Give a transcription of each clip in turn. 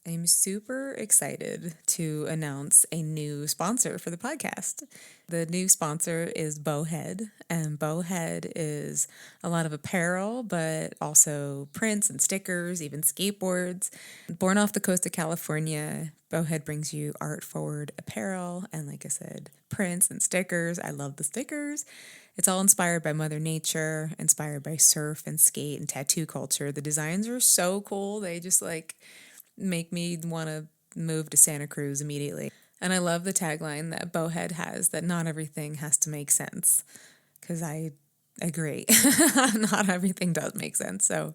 I'm super excited to announce a new sponsor for the podcast. The new sponsor is Bowhead, and Bowhead is a lot of apparel, but also prints and stickers, even skateboards. Born off the coast of California, Bowhead brings you art-forward apparel and, like I said, prints and stickers. I love the stickers. It's all inspired by Mother Nature, inspired by surf and skate and tattoo culture. The designs are so cool. They just make me want to move to Santa Cruz immediately. And I love the tagline that Bowhead has, that not everything has to make sense, because I agree. Not everything does make sense. So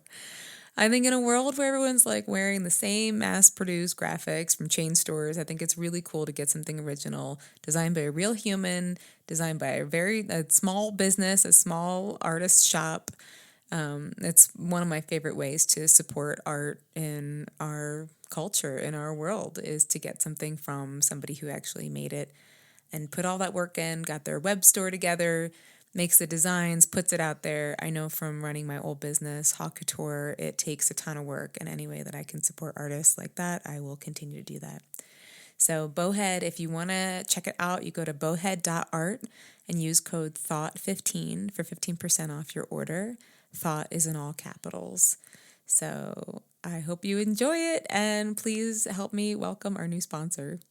I think in a world where everyone's wearing the same mass-produced graphics from chain stores, I think it's really cool to get something original, designed by a real human, designed by a small business, a small artist shop. It's one of my favorite ways to support art in our culture, in our world, is to get something from somebody who actually made it and put all that work in, got their web store together, makes the designs, puts it out there. I know from running my old business, Haute Couture, it takes a ton of work, and any way that I can support artists like that, I will continue to do that. So Bowhead, if you want to check it out, you go to bowhead.art and use code THOUGHT15 for 15% off your order. Thought is in all capitals. So I hope you enjoy it, and please help me welcome our new sponsor.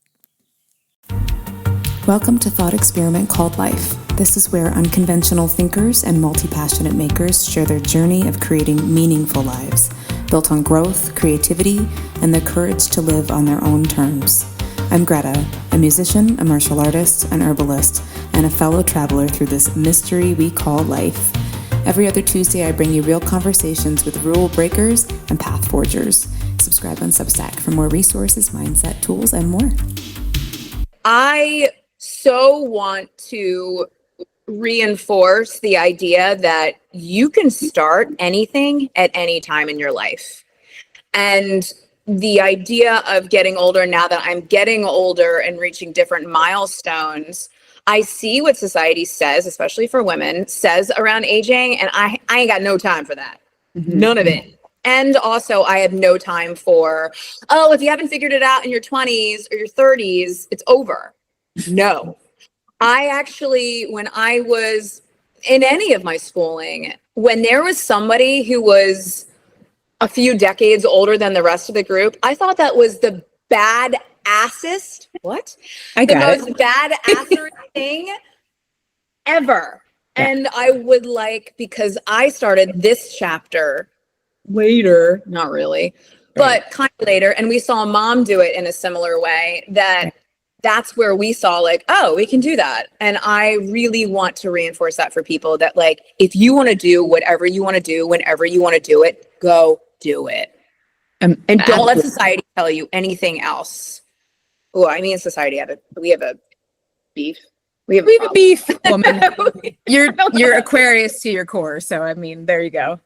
Welcome to Thought Experiment Called Life. This is where unconventional thinkers and multi-passionate makers share their journey of creating meaningful lives, built on growth, creativity, and the courage to live on their own terms. I'm Greta, a musician, a martial artist, an herbalist, and a fellow traveler through this mystery we call life. Every other Tuesday, I bring you real conversations with rule breakers and path forgers. Subscribe on Substack for more resources, mindset, tools, and more. I so want to reinforce the idea that you can start anything at any time in your life. And the idea of getting older, now that I'm getting older and reaching different milestones, I see what society says, especially for women, says around aging, and I ain't got no time for that. Mm-hmm. None of it. And also, I have no time for, if you haven't figured it out in your 20s or your 30s, it's over. No. I actually, when I was in any of my schooling, when there was somebody who was a few decades older than the rest of the group, I thought that was the badassest, the most badassery thing ever. Yeah. And I would because I started this chapter later, not really, but kind of later, and we saw Mom do it in a similar way, that's where we saw we can do that. And I really want to reinforce that for people, that if you want to do whatever you want to do, whenever you want to do it, go do it. And don't let society tell you anything else. Oh, I mean, society we have a beef. We have a beef, woman. You're Aquarius to your core. So, I mean, there you go.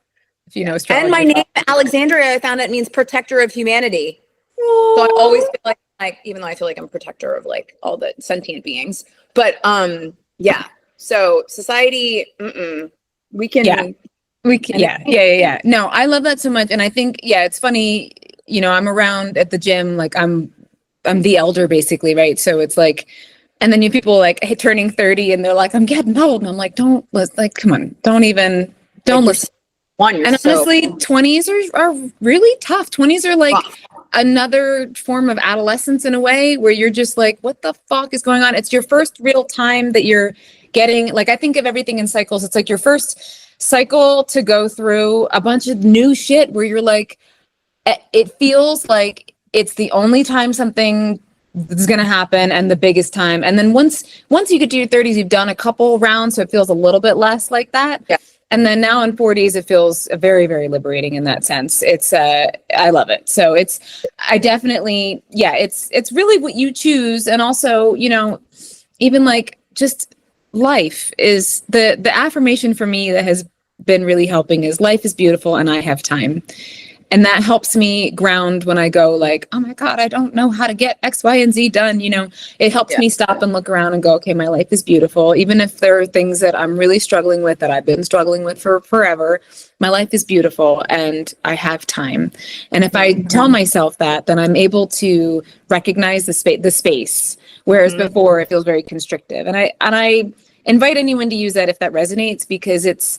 If you know astrology. And my name, Alexandria, I found it means protector of humanity. Aww. So I always feel even though I feel like I'm a protector of all the sentient beings, but yeah. So society, we can. Yeah. No, I love that so much, and I think it's funny. I'm around at the gym, I'm the elder basically, right? So it's and then you people turning 30, and they're I'm getting old, and I'm come on, don't listen. And honestly, 20s are really tough. 20s are another form of adolescence in a way, where you're just what the fuck is going on? It's your first real time that you're getting, I think of everything in cycles. It's your first cycle to go through a bunch of new shit where you're it feels like it's the only time something is going to happen, and the biggest time. And then once you get to your 30s, you've done a couple rounds, so it feels a little bit less like that. Yeah. And then now in 40s, it feels very, very liberating in that sense. It's, I love it. So I definitely, it's really what you choose. And also, even just life is the affirmation for me that has been really helping is life is beautiful and I have time. And that helps me ground when I go like, oh my God, I don't know how to get X, Y, and Z done. It helps me stop and look around and go, okay, my life is beautiful. Even if there are things that I'm really struggling with, that I've been struggling with for forever, my life is beautiful and I have time. And if I tell myself that, then I'm able to recognize the space. Whereas before it feels very constrictive. And I invite anyone to use that if that resonates, because it's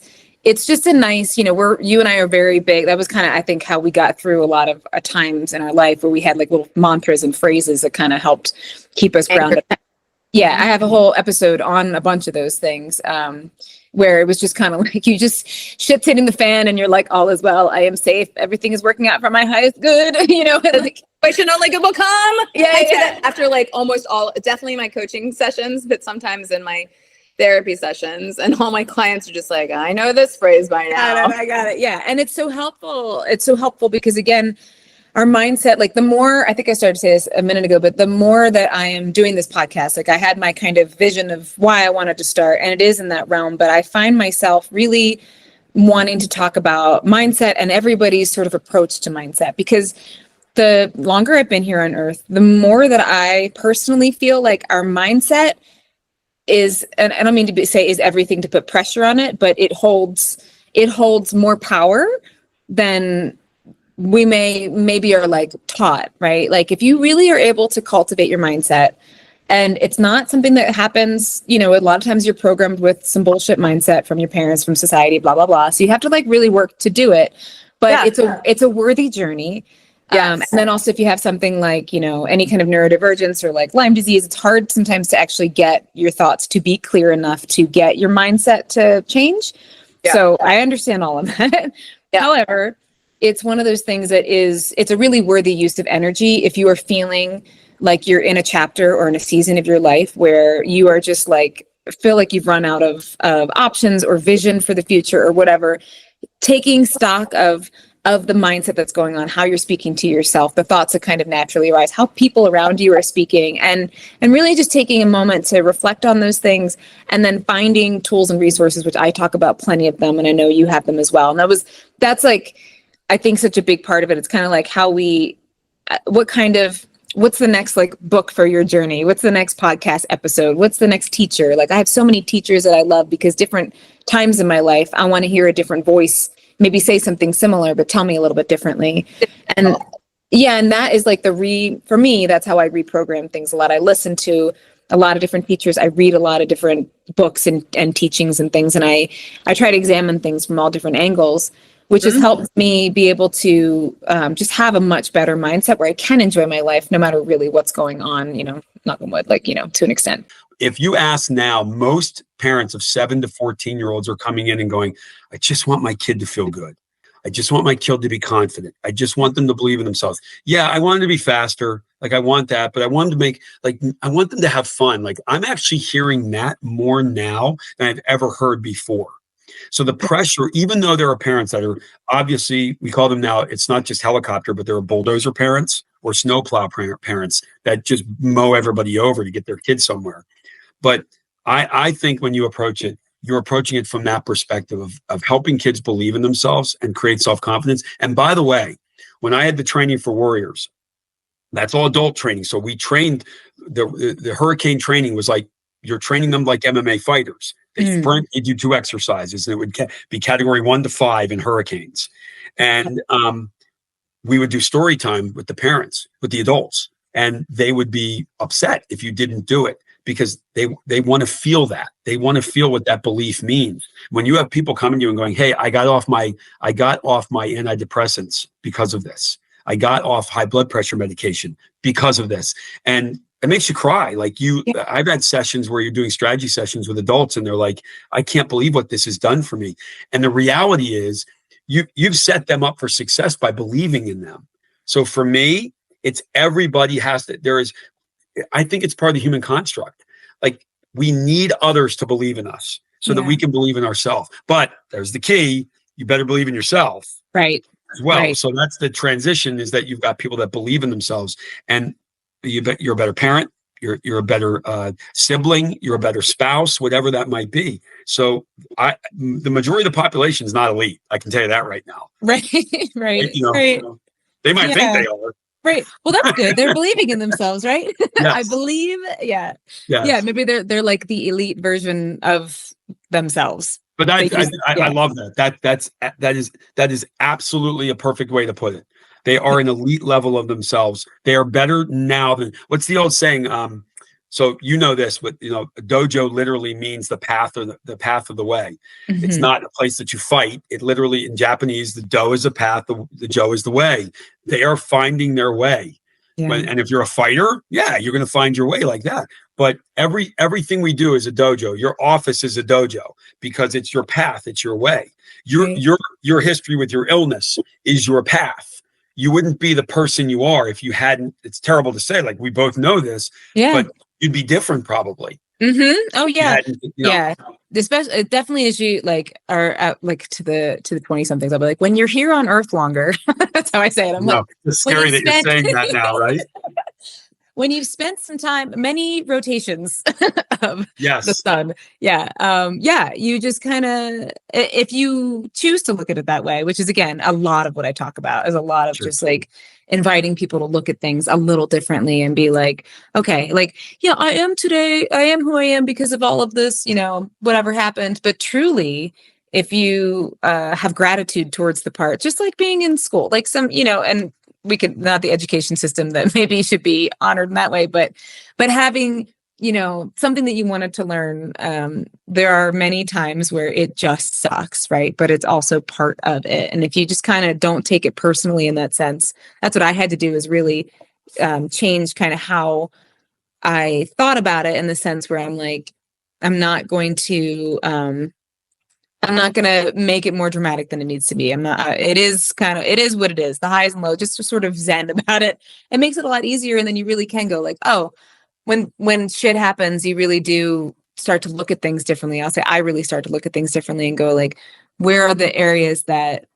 just a nice, you and I are very big. That was kind of, I think, how we got through a lot of times in our life where we had like little mantras and phrases that kind of helped keep us grounded. Yeah, I have a whole episode on a bunch of those things, where it was just kind of like you just shit's hitting the fan and you're like, all is well, I am safe, everything is working out for my highest good, like, Situation only good will come. Yeah, I say that after like almost all, definitely my coaching sessions, but sometimes in my therapy sessions, and all my clients are just like, I know this phrase by now. I got it. Yeah. And it's so helpful. It's so helpful because, again, our mindset, like the more, I think I started to say this a minute ago, but the more that I am doing this podcast, like I had my kind of vision of why I wanted to start, and it is in that realm, but I find myself really wanting to talk about mindset and everybody's sort of approach to mindset, because the longer I've been here on earth, the more that I personally feel like our mindset is, and I don't mean to say is everything to put pressure on it, but it holds more power than we maybe are like taught, right? Like if you really are able to cultivate your mindset, and it's not something that happens, a lot of times you're programmed with some bullshit mindset from your parents, from society, blah, blah, blah. So you have to like really work to do it, but it's a worthy journey. Yes. And then also if you have something like, any kind of neurodivergence or like Lyme disease, it's hard sometimes to actually get your thoughts to be clear enough to get your mindset to change. Yeah. So I understand all of that. Yeah. However, it's one of those things that it's a really worthy use of energy if you are feeling like you're in a chapter or in a season of your life where you are just like, feel like you've run out of options or vision for the future or whatever. Taking stock of the mindset that's going on, how you're speaking to yourself, the thoughts that kind of naturally arise, how people around you are speaking, and really just taking a moment to reflect on those things, and then finding tools and resources, which I talk about plenty of them, and I know you have them as well. And that's like, I think, such a big part of it. It's kind of like how what's the next like book for your journey? What's the next podcast episode? What's the next teacher? Like I have so many teachers that I love because different times in my life, I want to hear a different voice, maybe say something similar, but tell me a little bit differently. And yeah, and that is like for me, that's how I reprogram things a lot. I listen to a lot of different teachers. I read a lot of different books and teachings and things. And I try to examine things from all different angles, which has helped me be able to just have a much better mindset where I can enjoy my life no matter really what's going on, knock on wood, like, to an extent. If you ask now, most parents of 7 to 14-year-olds are coming in and going, I just want my kid to feel good. I just want my kid to be confident. I just want them to believe in themselves. Yeah, I want them to be faster. Like I want that, but I want them to I want them to have fun. Like I'm actually hearing that more now than I've ever heard before. So the pressure, even though there are parents that are obviously, we call them now, it's not just helicopter, but there are bulldozer parents or snowplow parents that just mow everybody over to get their kids somewhere. But I think when you approach it, you're approaching it from that perspective of helping kids believe in themselves and create self-confidence. And by the way, when I had the training for warriors, that's all adult training. So we trained, the hurricane training was like, you're training them like MMA fighters. They sprint, you do 2 exercises, and it would be category 1 to 5 in hurricanes. And we would do story time with the parents, with the adults, and they would be upset if you didn't do it because they want to feel that. They want to feel what that belief means. When you have people coming to you and going, hey, I got off my antidepressants because of this. I got off high blood pressure medication because of this. And it makes you cry. Like I've had sessions where you're doing strategy sessions with adults and they're like, I can't believe what this has done for me. And the reality is you've set them up for success by believing in them. So for me, it's everybody has to, I think it's part of the human construct. Like we need others to believe in us so that we can believe in ourselves. But there's the key. You better believe in yourself. Right. As well. Right. So that's the transition, is that you've got people that believe in themselves, and you're a better parent, you're a better sibling, you're a better spouse, whatever that might be. So the majority of the population is not elite. I can tell you that right now. Right. Right. You know, they might think they are. Right. Well, that's good. They're believing in themselves, right? Yes. I believe. Yeah. Yes. Yeah. Maybe they're like the elite version of themselves. But I love that. That is absolutely a perfect way to put it. They are an elite level of themselves. They are better now than, what's the old saying? So you know this, but dojo literally means the path, or the path of the way. Mm-hmm. It's not a place that you fight. It literally, in Japanese, the do is the path, the jo is the way. They are finding their way. Yeah. And if you're a fighter, you're going to find your way like that. But everything we do is a dojo. Your office is a dojo because it's your path. It's your way. Your history with your illness is your path. You wouldn't be the person you are if you hadn't. It's terrible to say, like we both know this, but you'd be different probably. Mm-hmm. Oh yeah, yeah. Especially, definitely as you are at to the 20-somethings, I'll be like, when you're here on Earth longer. That's how I say it. It's scary that you're saying that now, right? When you've spent some time, many rotations of the sun. You just kind of, if you choose to look at it that way, which is, again, a lot of what I talk about, is a lot of just inviting people to look at things a little differently and be like, okay, I am today, I am who I am because of all of this, whatever happened. But truly, if you have gratitude towards the part, just like being in school, and we could, not the education system that maybe should be honored in that way, but having, something that you wanted to learn, there are many times where it just sucks, right? But it's also part of it. And if you just kind of don't take it personally in that sense, that's what I had to do, is really change kind of how I thought about it, in the sense where I'm like, I'm not going to make it more dramatic than it needs to be. It is what it is, the highs and lows, just to sort of zen about it. It makes it a lot easier. And then you really can go like, oh, when shit happens, you really do start to look at things differently. I'll say I really start to look at things differently and go like, where are the areas that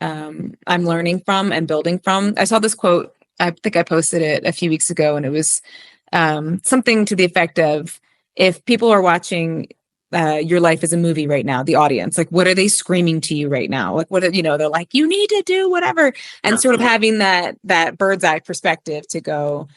I'm learning from and building from? I saw this quote, I think I posted it a few weeks ago, and it was something to the effect of, if people are watching your life is a movie right now, the audience, what are they screaming to you right now? They're like, you need to do whatever. And sort of having that bird's eye perspective to go,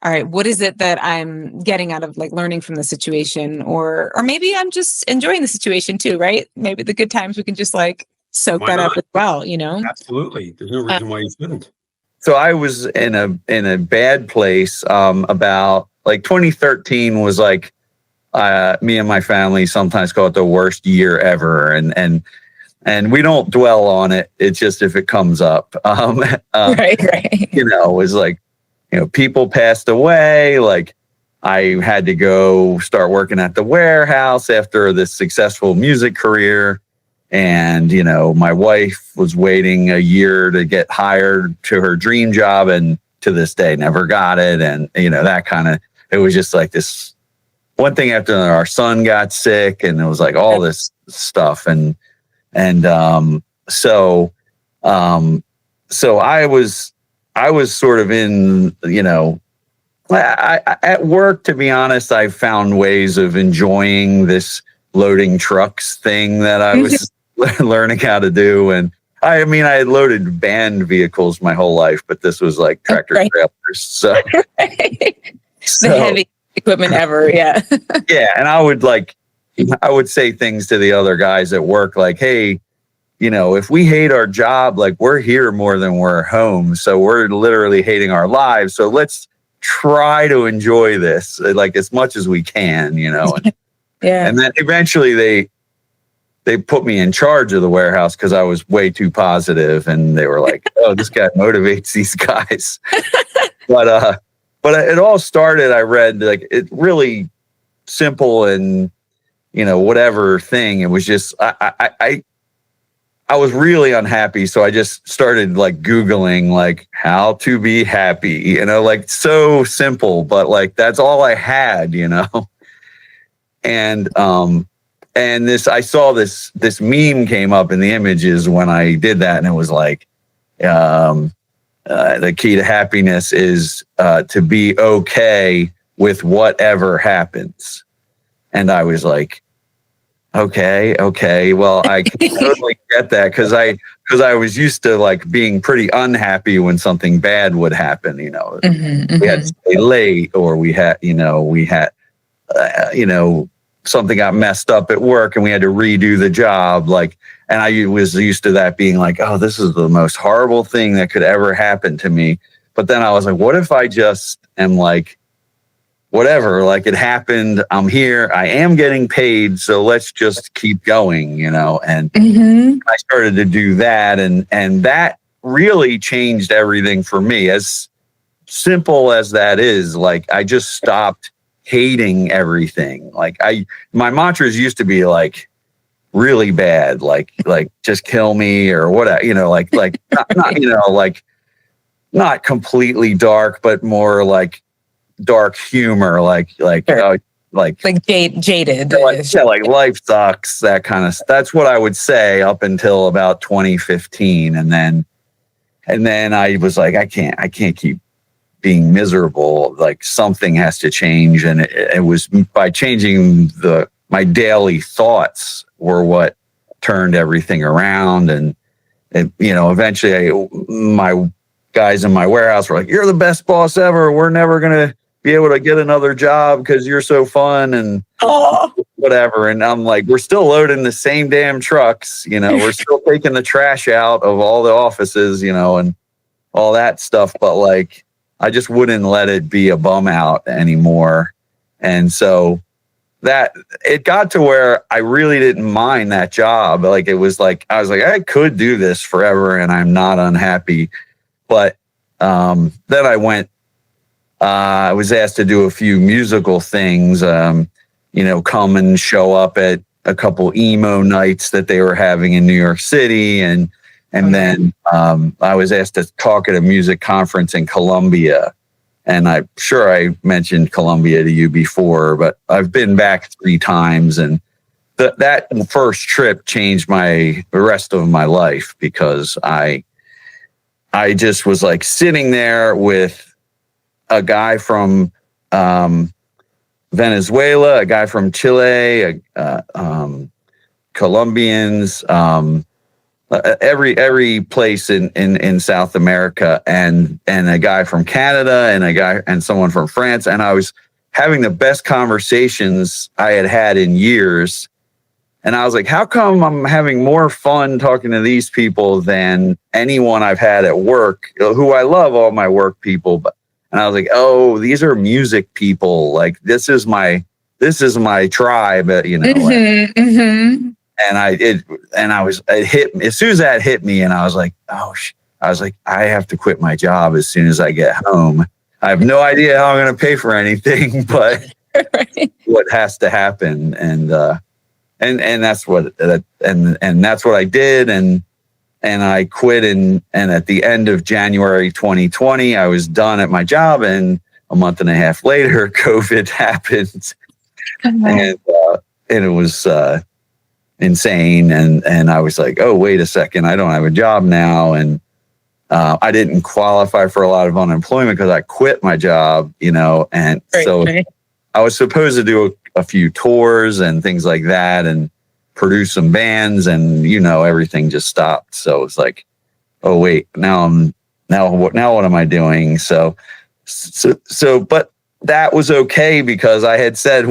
all right, what is it that I'm getting out of learning from the situation? Or maybe I'm just enjoying the situation too, right? Maybe the good times, we can just soak that up as well, Absolutely. There's no reason why you shouldn't. So I was in a bad place about 2013 was me and my family sometimes call it the worst year ever. And we don't dwell on it. It's just if it comes up. Right. It was people passed away. I had to go start working at the warehouse after this successful music career. And, my wife was waiting a year to get hired to her dream job, and to this day never got it. And, that kind of, it was just this one thing after another. Our son got sick, and it was all this stuff. So I was sort of in, at work, to be honest, I found ways of enjoying this loading trucks thing that I was learning how to do. And I had loaded band vehicles my whole life, but this was tractor trailers. So, the heavy equipment ever. Yeah. Yeah. And I would say things to the other guys at work, hey, if we hate our job, we're here more than we're home. So we're literally hating our lives. So let's try to enjoy this as much as we can, And, and then eventually they put me in charge of the warehouse because I was way too positive, and they were like, oh, this guy motivates these guys. But it all started, I read it really simple and, whatever thing. It was just, I was really unhappy. So I just started Googling how to be happy, so simple, but that's all I had, And I saw this meme came up in the images when I did that. And it was the key to happiness is to be okay with whatever happens. And I was like, okay. Well, I can totally get that because I was used to like being pretty unhappy when something bad would happen. We had to stay late, or we had something got messed up at work and we had to redo the job. Like, and I was used to that being like, oh, this is the most horrible thing that could ever happen to me. But then I was like, what if I just am like, whatever, like it happened, I'm here, I am getting paid, so let's just keep going, and I started to do that, and that really changed everything for me. As simple as that is, like I just stopped hating everything. Like my mantras used to be like really bad, like just kill me or whatever, like not not completely dark, but more like dark humor, like jaded. Like life sucks, that kind of. That's what I would say up until about 2015, and then I was like, I can't keep being miserable. Like something has to change, and it was by changing my daily thoughts were what turned everything around, and eventually my guys in my warehouse were like, "You're the best boss ever. We're never gonna be able to get another job because you're so fun," and whatever. And I'm like, we're still loading the same damn trucks, we're still taking the trash out of all the offices, and all that stuff. But like, I just wouldn't let it be a bum out anymore. And so that it got to where I really didn't mind that job. Like, it was like, I was like, I could do this forever and I'm not unhappy. But then I was asked to do a few musical things, come and show up at a couple emo nights that they were having in New York City. And then I was asked to talk at a music conference in Colombia. And I'm sure I mentioned Colombia to you before, but I've been back 3 times. And that first trip changed the rest of my life, because I just was like sitting there with a guy from Venezuela, a guy from Chile, Colombians, every place in South America, and a guy from Canada, and someone from France, and I was having the best conversations I had in years. And I was like, how come I'm having more fun talking to these people than anyone I've had at work, who I love all my work people, and I was like, oh, these are music people. Like, this is my tribe, Mm-hmm. And it hit me as soon as that hit me, and I was like, I have to quit my job as soon as I get home. I have no idea how I'm going to pay for anything, but what has to happen, and that's what that's what I did, and I quit, and at the end of January 2020, I was done at my job, and a month and a half later, COVID happened, and it was insane, and I was like, oh, wait a second, I don't have a job now, and I didn't qualify for a lot of unemployment because I quit my job, and so I was supposed to do a few tours and things like that, and produce some bands, and everything just stopped. So it's like, oh wait, now what am I doing? So but that was okay, because I had said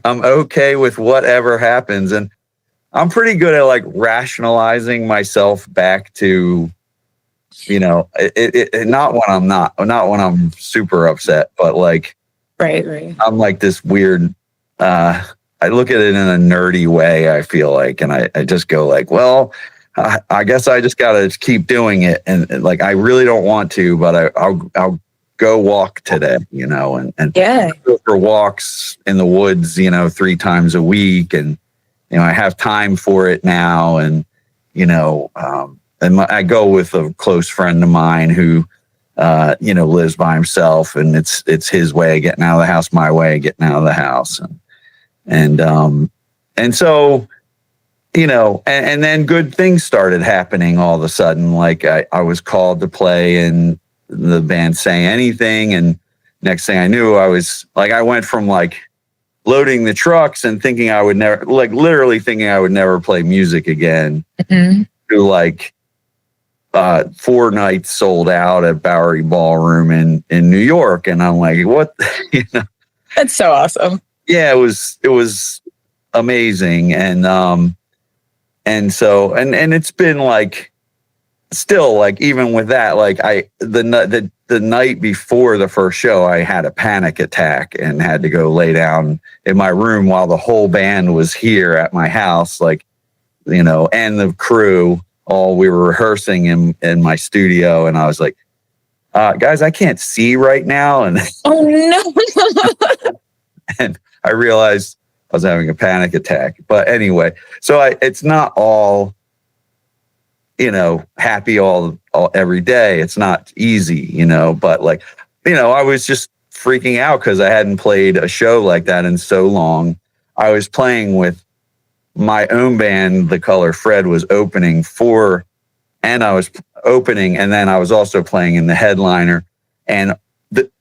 I'm okay with whatever happens, and I'm pretty good at like rationalizing myself back to, it not when I'm super upset, but like, right. I'm like this weird, I look at it in a nerdy way, I feel like, and I just go like, well, I guess I just got to keep doing it. And like, I really don't want to, but I'll go walk today, and go for walks in the woods, 3 times a week. And, I have time for it now. And, I go with a close friend of mine who, lives by himself, and it's his way of getting out of the house, my way of getting out of the house. And so, and then good things started happening all of a sudden. Like I was called to play in the band Say Anything, and next thing I knew, I was like, I went from like loading the trucks and thinking I would never, like literally thinking I would never play music again, to like 4 nights sold out at Bowery Ballroom in New York. And I'm like, what? You know? That's so awesome. Yeah, it was amazing. And so it's been like, still like, even with that, like the night before the first show, I had a panic attack and had to go lay down in my room while the whole band was here at my house, like, you know, and the crew, we were rehearsing in my studio. And I was like, guys, I can't see right now. And oh no. and I realized I was having a panic attack. But anyway, so it's not all, you know, happy all every day. It's not easy, you know, but like, you know, I was just freaking out because I hadn't played a show like that in so long. I was playing with my own band, The Color Fred, was opening for, and I was opening, and then I was also playing in the headliner. And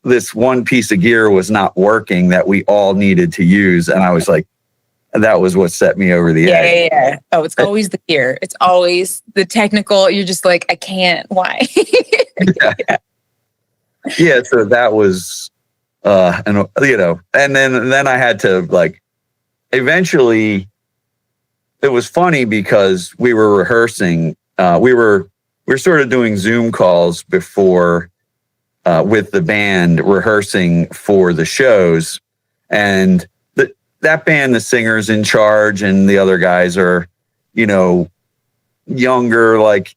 this one piece of gear was not working that we all needed to use. And I was like, that was what set me over the edge. Yeah. Oh, it's always the gear. It's always the technical. You're just like, I can't. Why? Yeah. So that was, and you know, and then I had to like, eventually, it was funny because we were rehearsing. We were sort of doing Zoom calls before, with the band, rehearsing for the shows, and that band, the singer's in charge and the other guys are, you know, younger, like,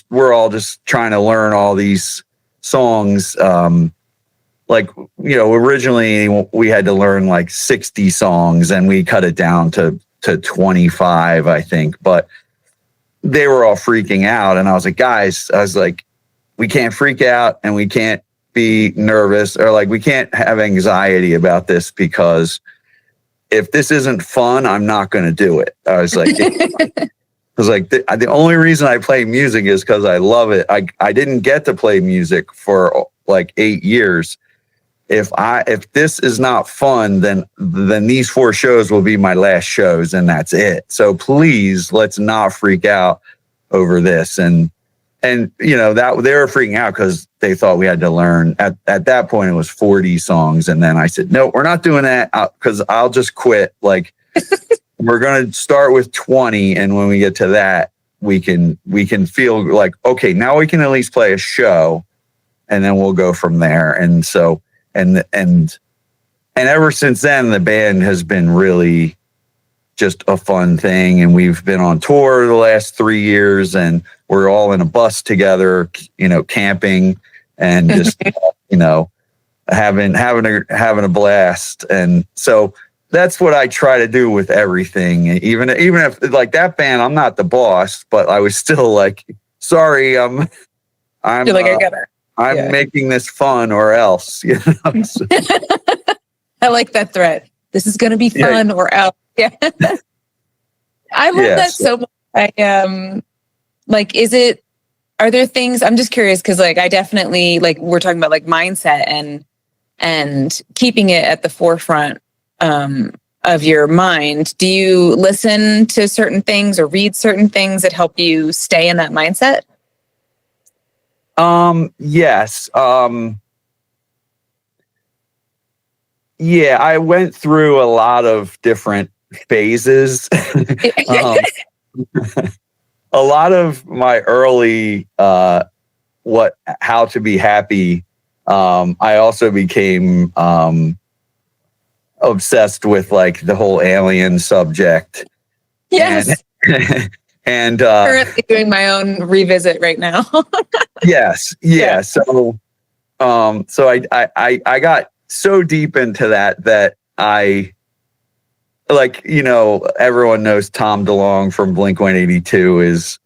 we're all just trying to learn all these songs. Like, you know, originally we had to learn like 60 songs and we cut it down to 25, I think, but they were all freaking out. And I was like, guys, we can't freak out and we can't be nervous, or like, we can't have anxiety about this, because if this isn't fun, I'm not going to do it. I was like, the only reason I play music is because I love it. I didn't get to play music for like 8 years. If this is not fun, then these 4 shows will be my last shows and that's it. So please, let's not freak out over this. And you know, that they were freaking out because they thought we had to learn at that point it was 40 songs. And then I said, no, we're not doing that, because I'll just quit. Like, we're going to start with 20. And when we get to that, we can feel like, okay, now we can at least play a show, and then we'll go from there. And so, and ever since then, the band has been really just a fun thing. And we've been on tour the last 3 years, and we're all in a bus together, you know, camping and just, you know, having a blast. And so that's what I try to do with everything. Even if like that band, I'm not the boss, but I was still like, sorry, I'm You're like, I'm making this fun or else, you know. So, I like that threat. This is going to be fun or else. Yeah. I love that so much. Like, are there things, I'm just curious, because like, I definitely, like, we're talking about like mindset and keeping it at the forefront of your mind. Do you listen to certain things or read certain things that help you stay in that mindset? Yes. Yeah, I went through a lot of different phases. A lot of my early how to be happy. I also became obsessed with like the whole alien subject. Yes. And currently doing my own revisit right now. Yes. Yeah. So I got so deep into that I, like, you know, everyone knows Tom DeLonge from Blink-182 is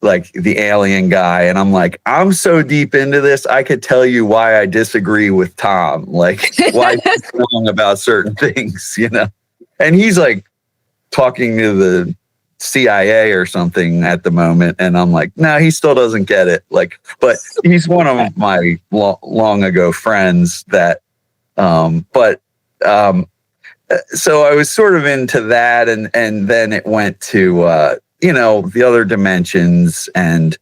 like the alien guy. And I'm like, I'm so deep into this, I could tell you why I disagree with Tom, like why he's wrong about certain things, you know? And he's like talking to CIA or something at the moment. And I'm like, no, he still doesn't get it. Like, but he's one of my long ago friends that, so I was sort of into that. And then it went to, the other dimensions and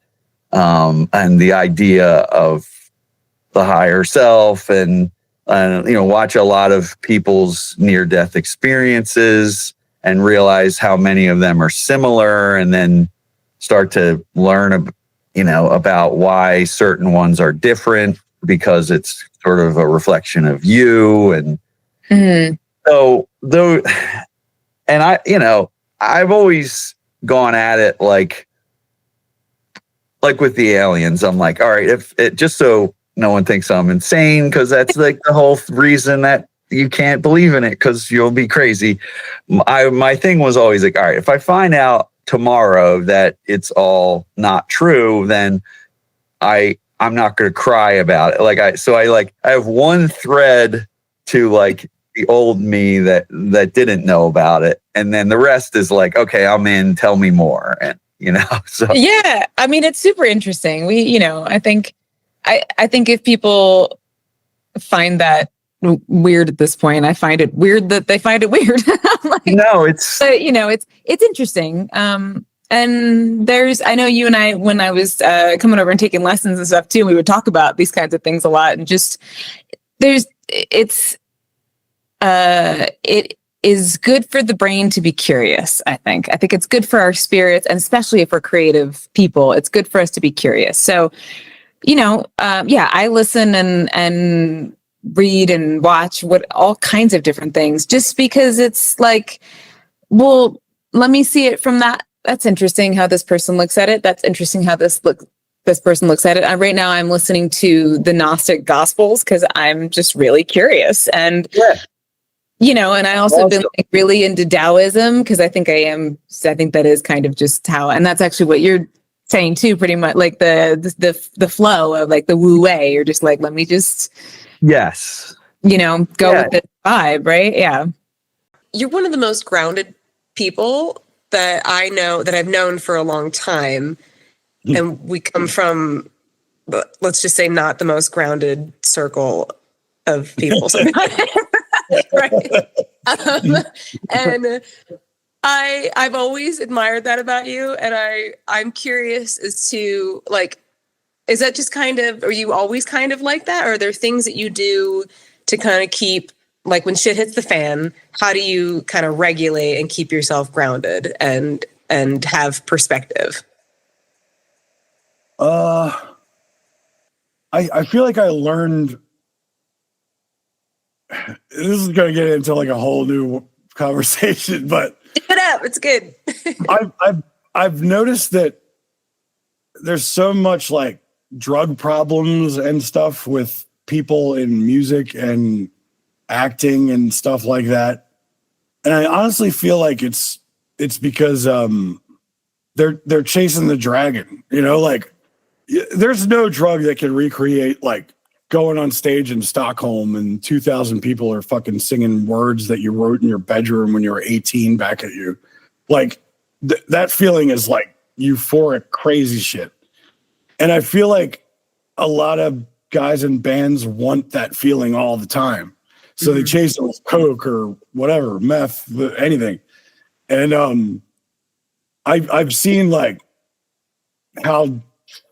the idea of the higher self and watch a lot of people's near-death experiences and realize how many of them are similar, and then start to learn, about why certain ones are different because it's sort of a reflection of you. And so though, and I've always gone at it like with the aliens. I'm like, all right, if it just so no one thinks I'm insane, because that's like the whole reason that you can't believe in it, because you'll be crazy. My thing was always like, all right, if I find out tomorrow that it's all not true, then I'm not going to cry about it. I have one thread to like the old me that didn't know about it, and then the rest is like, okay, I'm in, tell me more. And so yeah, I mean, it's super interesting. I think if people find that weird at this point, I find it weird that they find it weird. Like, no, it's interesting. And I know you and I, when I was coming over and taking lessons and stuff too, we would talk about these kinds of things a lot. And just it is good for the brain to be curious. I think it's good for our spirits, and especially if we're creative people, it's good for us to be curious. So, I listen and read and watch all kinds of different things, just because it's like, well, let me see it from that. That's interesting how this person looks at it. That's interesting how this person looks at it. Right now I'm listening to the Gnostic Gospels because I'm just really curious. And, and I also been like really into Taoism because I think that is kind of just how, and that's actually what you're saying too, pretty much, like the flow of like the Wu Wei. You're just like, let me just, yes, go with the vibe, right? Yeah. You're one of the most grounded people that I know, that I've known for a long time. And we come from, let's just say, not the most grounded circle of people. Right. And I've always admired that about you. And I'm curious as to, like, is that just are you always kind of like that? Or are there things that you do to kind of keep, like, when shit hits the fan, how do you kind of regulate and keep yourself grounded and have perspective? I feel like I learned, this is going to get into like a whole new conversation, but Keep it up. It's good. I've noticed that there's so much like drug problems and stuff with people in music and acting and stuff like that. And I honestly feel like it's because they're chasing the dragon, like there's no drug that can recreate like going on stage in Stockholm and 2,000 people are fucking singing words that you wrote in your bedroom when you were 18 back at you. Like that feeling is like euphoric, crazy shit. And I feel like a lot of guys in bands want that feeling all the time. So they chase it with coke or whatever, meth, anything. And I've seen like how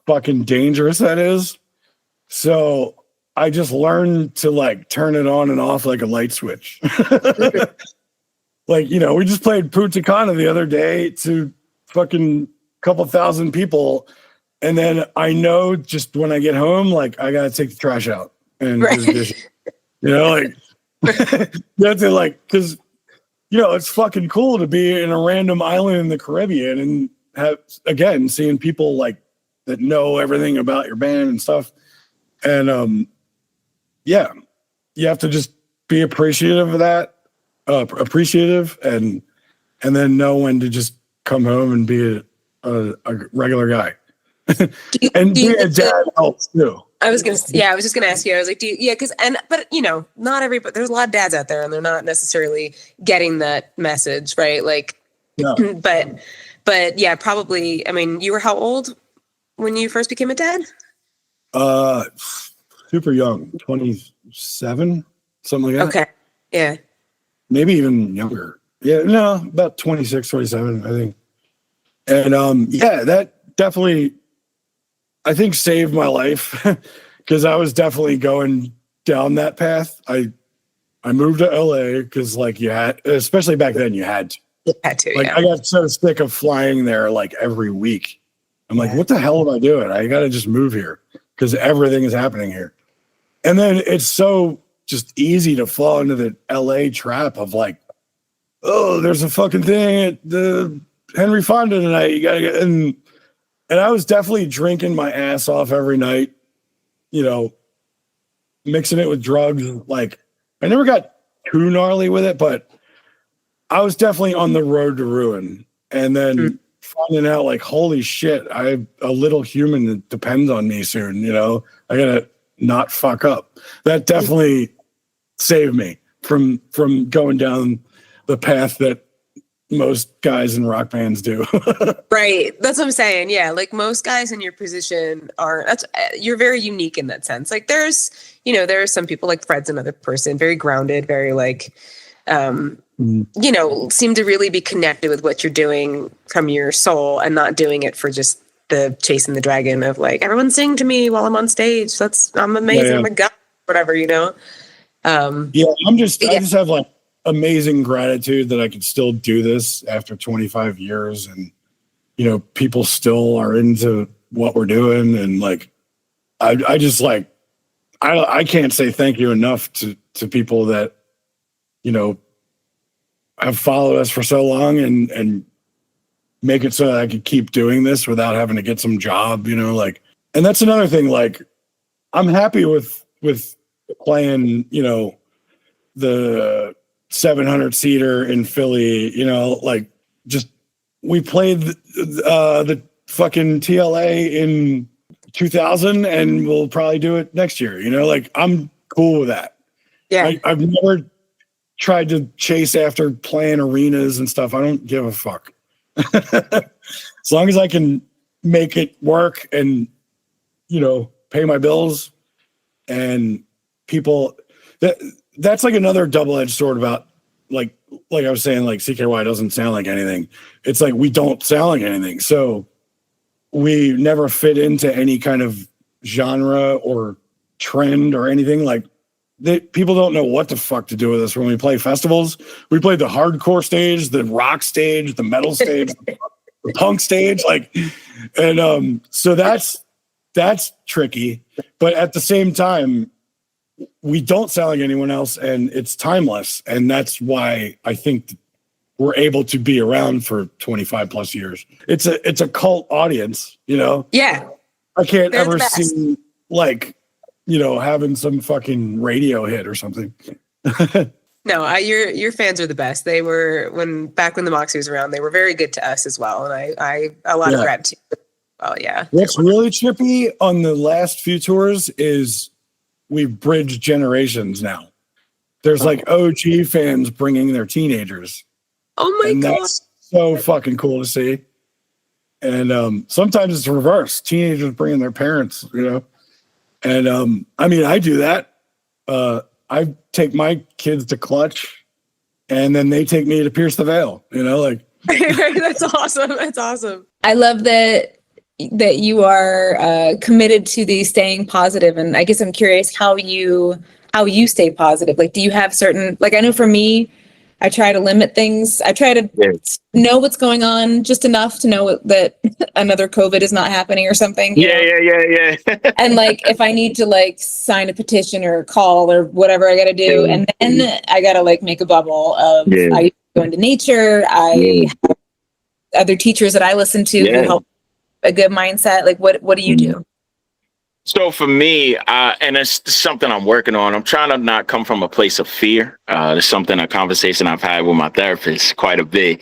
fucking dangerous that is. So I just learned to like turn it on and off like a light switch. Like, we just played Punta Cana the other day to fucking couple thousand people. And then I know just when I get home, like I got to take the trash out and do the dishes. Like you have to like, cause it's fucking cool to be in a random island in the Caribbean and have, again, seeing people like that know everything about your band and stuff. And, you have to just be appreciative of that, and then know when to just come home and be a regular guy. And being a dad helps too. I was just gonna ask you. I was like, but not everybody. There's a lot of dads out there, and they're not necessarily getting that message, right? Like, no. but But yeah, probably, I mean, you were how old when you first became a dad? Super young, 27, something like that. Okay. Yeah. Maybe even younger. Yeah, no, about 26, 27, I think. And yeah, that definitely, I think, saved my life because I was definitely going down that path. I moved to LA because, like, you had, especially back then, you had to. Had to, Like, yeah. I got so sick of flying there like every week. I'm like, what the hell am I doing? I got to just move here because everything is happening here. And then it's so just easy to fall into the LA trap of like, oh, there's a fucking thing at the Henry Fonda tonight. You gotta get, and I was definitely drinking my ass off every night, you know, mixing it with drugs. Like, I never got too gnarly with it, but I was definitely on the road to ruin. And then finding out, like, holy shit, I have a little human that depends on me soon, you know, I gotta not fuck up. That definitely saved me from going down the path that most guys in rock bands do. Right. That's what I'm saying. Yeah. Like most guys in your position you're very unique in that sense. Like there are some people, like Fred's another person, very grounded, very like, seem to really be connected with what you're doing from your soul and not doing it for just the chasing the dragon of like, everyone sing to me while I'm on stage. I'm amazing. Yeah. I'm a god, whatever, Yeah. I just have like amazing gratitude that I can still do this after 25 years. And, you know, people still are into what we're doing. And like, I just like, I can't say thank you enough to people that, you know, have followed us for so long and make it so that I could keep doing this without having to get some job, you know, like, and that's another thing. Like, I'm happy with playing, you know, the 700 seater in Philly, you know, like just, we played the fucking TLA in 2000 and we'll probably do it next year. You know, like I'm cool with that. Yeah. I've never tried to chase after playing arenas and stuff. I don't give a fuck. As long as I can make it work and, you know, pay my bills and people that's like another double-edged sword about like I was saying, like CKY doesn't sound like anything. It's like, we don't sound like anything. So we never fit into any kind of genre or trend or anything. Like people don't know what the fuck to do with us when we play festivals. We played the hardcore stage, the rock stage, the metal stage, the punk stage, like, and so that's tricky. But at the same time, we don't sound like anyone else and it's timeless. And that's why I think we're able to be around for 25 plus years. It's a cult audience, you know? Yeah. I can't ever see like, you know, having some fucking radio hit or something. No, your fans are the best. They were back when the Moxie was around, they were very good to us as well. And I a lot of gratitude. Oh yeah. What's really trippy on the last few tours is we've bridged generations now. There's like OG fans bringing their teenagers. Oh my God. That's so fucking cool to see. And sometimes it's reverse. Teenagers bringing their parents, you know? And I mean, I do that. I take my kids to Clutch and then they take me to Pierce the Veil, you know, like. That's awesome. That's awesome. I love that you are committed to the staying positive. And I guess I'm curious how you stay positive. Like, do you have certain, like, I know for me, I try to limit things. I try to know what's going on just enough to know that another COVID is not happening or something. Yeah. And like, if I need to like sign a petition or call or whatever I got to do, and then I got to like make a bubble of I go into nature. I have other teachers that I listen to who help a good mindset. Like, what do you do? So for me, and it's something I'm working on, I'm trying to not come from a place of fear. It's a conversation I've had with my therapist quite a bit.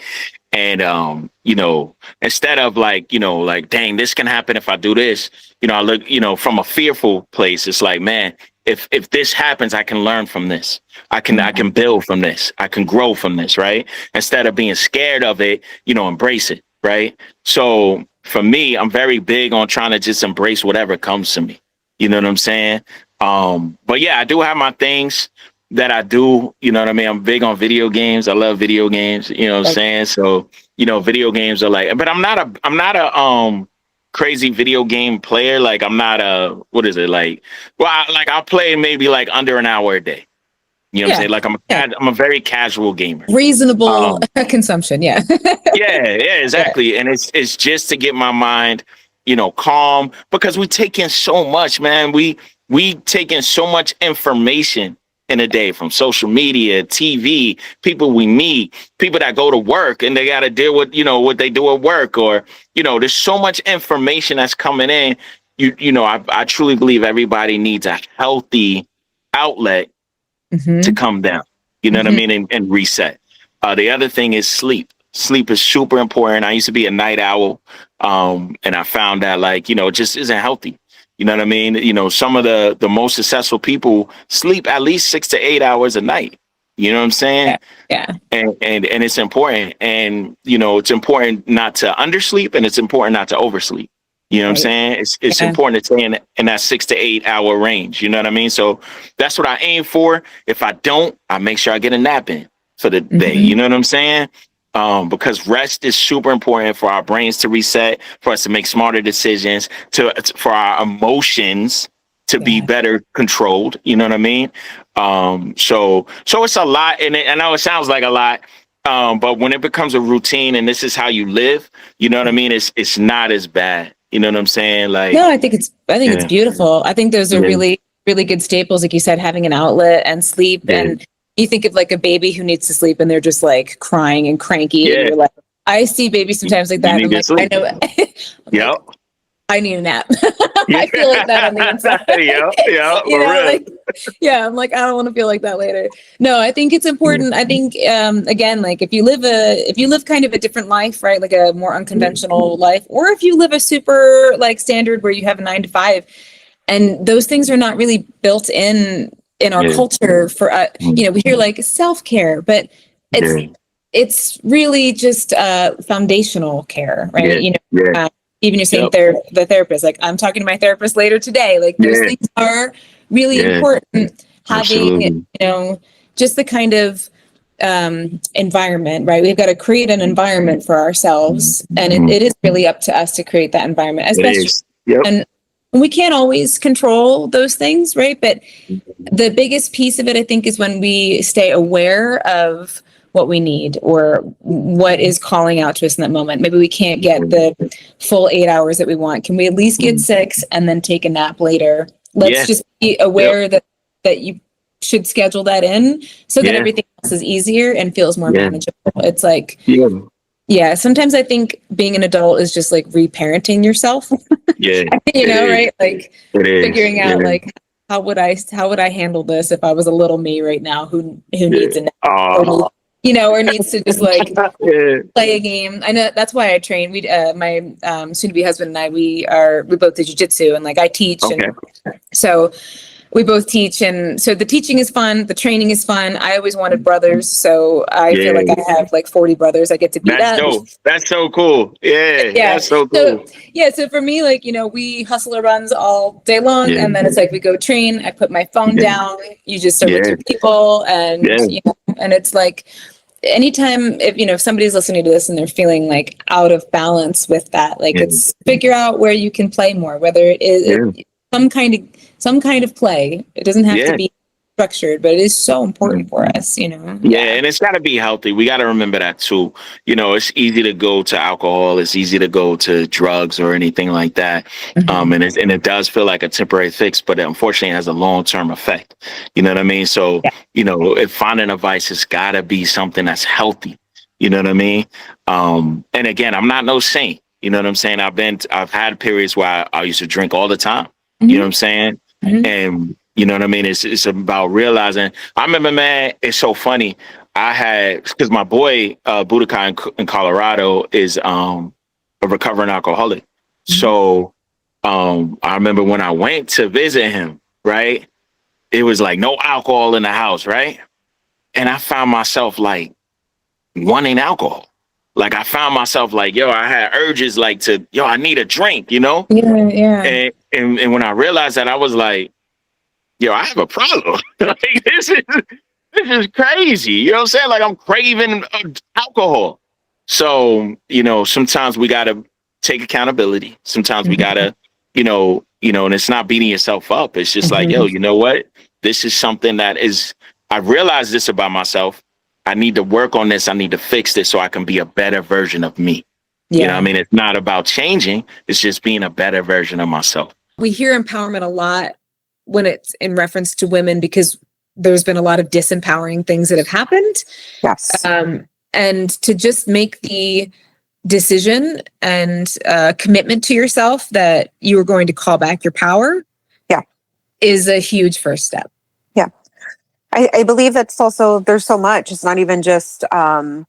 And, you know, instead of like, you know, like, dang, this can happen if I do this, you know, I look, you know, from a fearful place. It's like, man, if this happens, I can learn from this. I can build from this. I can grow from this, right? Instead of being scared of it, you know, embrace it. right? So for me, I'm very big on trying to just embrace whatever comes to me. You know what I'm saying? But yeah, I do have my things that I do. You know what I mean? I'm big on video games. I love video games. You know what I'm saying? So, video games are like, but I'm not a crazy video game player. Like I'm not a, what is it like? Well, I'll play maybe like under an hour a day. You know what I'm saying? Like I'm a very casual gamer. Reasonable consumption. Yeah. Yeah, exactly. And it's just to get my mind, calm, because we take in so much, man. We take in so much information in a day, from social media, TV, people we meet, people that go to work and they got to deal with, what they do at work, or, there's so much information that's coming in. I truly believe everybody needs a healthy outlet to come down, you know what I mean? And reset. The other thing is sleep. Sleep is super important. I used to be a night owl. And I found that it just isn't healthy. You know what I mean? Some of the most successful people sleep at least 6 to 8 hours a night. You know what I'm saying? Yeah. And it's important. And, it's important not to undersleep, and it's important not to oversleep. You know what I'm saying? It's important to stay in that 6 to 8 hour range. You know what I mean? So that's what I aim for. If I don't, I make sure I get a nap in for the day. You know what I'm saying? Because rest is super important for our brains to reset, for us to make smarter decisions, for our emotions to be better controlled. You know what I mean? So it's a lot, and I know it sounds like a lot, but when it becomes a routine and this is how you live, you know what I mean? It's not as bad. You know what I'm saying? No, I think it's beautiful. I think those are really, really good staples, like you said, having an outlet and sleep. And you think of like a baby who needs to sleep and they're just like crying and cranky. And you're like, I see babies sometimes like that. And I'm like, I know. I need a nap. I feel like that on the inside. I'm like, I don't want to feel like that later. No, I think it's important. I think, again, like if you live kind of a different life, right? Like a more unconventional life, or if you live a super like standard where you have a 9 to 5, and those things are not really built in our culture for, we hear like self-care, but it's really just foundational care, right? Even you're saying the therapist, like I'm talking to my therapist later today, like those things are really important. Having, just the kind of environment, right? We've got to create an environment for ourselves, and it is really up to us to create that environment, especially. And we can't always control those things, right? But the biggest piece of it, I think, is when we stay aware of what we need or what is calling out to us in that moment. Maybe we can't get the full 8 hours that we want. Can we at least get 6 and then take a nap later? Let's just be aware that you should schedule that in so that everything else is easier and feels more manageable. It's like, sometimes I think being an adult is just like reparenting yourself. Right? Like figuring out like, how would I handle this if I was a little me right now who needs a nap? Or needs to just like play a game. I know that's why I train. We, my soon-to-be husband and I, we both do jujitsu, and like I teach, and so we both teach, and so the teaching is fun, the training is fun. I always wanted brothers, so I feel like I have like 40 brothers I get to beat up. Dope. That's so cool. That's so cool. So for me, like, we hustle or runs all day long, and then it's like we go train. I put my phone down. You just start with your people, and and it's like, anytime if somebody's listening to this and they're feeling like out of balance with that, like it's figure out where you can play more, whether it is some kind of play. It doesn't have to be structured, but it is so important for us, And it's got to be healthy. We got to remember that too. It's easy to go to alcohol. It's easy to go to drugs or anything like that. And it does feel like a temporary fix, but unfortunately it has a long-term effect. You know what I mean? So, if finding a vice has got to be something that's healthy. You know what I mean? And again, I'm not no saint. You know what I'm saying? I've had periods where I used to drink all the time. You know what I'm saying? And you know what I mean? It's about realizing. I remember, man, it's so funny. I had, because my boy, Budokai in Colorado is a recovering alcoholic. So I remember when I went to visit him, right? It was like no alcohol in the house, right? And I found myself like wanting alcohol. Like I found myself like, yo, I had urges like to, yo, I need a drink, you know? Yeah. And when I realized that, I was like, yo, I have a problem. Like this is crazy. You know what I'm saying? Like I'm craving alcohol. So, you know, sometimes we gotta take accountability. Sometimes we gotta, and it's not beating yourself up. It's just like, yo, you know what? This is something that is, I realized this about myself. I need to work on this. I need to fix this so I can be a better version of me. Yeah. You know what I mean? It's not about changing. It's just being a better version of myself. We hear empowerment a lot when it's in reference to women because there's been a lot of disempowering things that have happened. Yes. And to just make the decision and commitment to yourself that you are going to call back your power is a huge first step. Yeah. I believe that's also, there's so much. It's not even just, being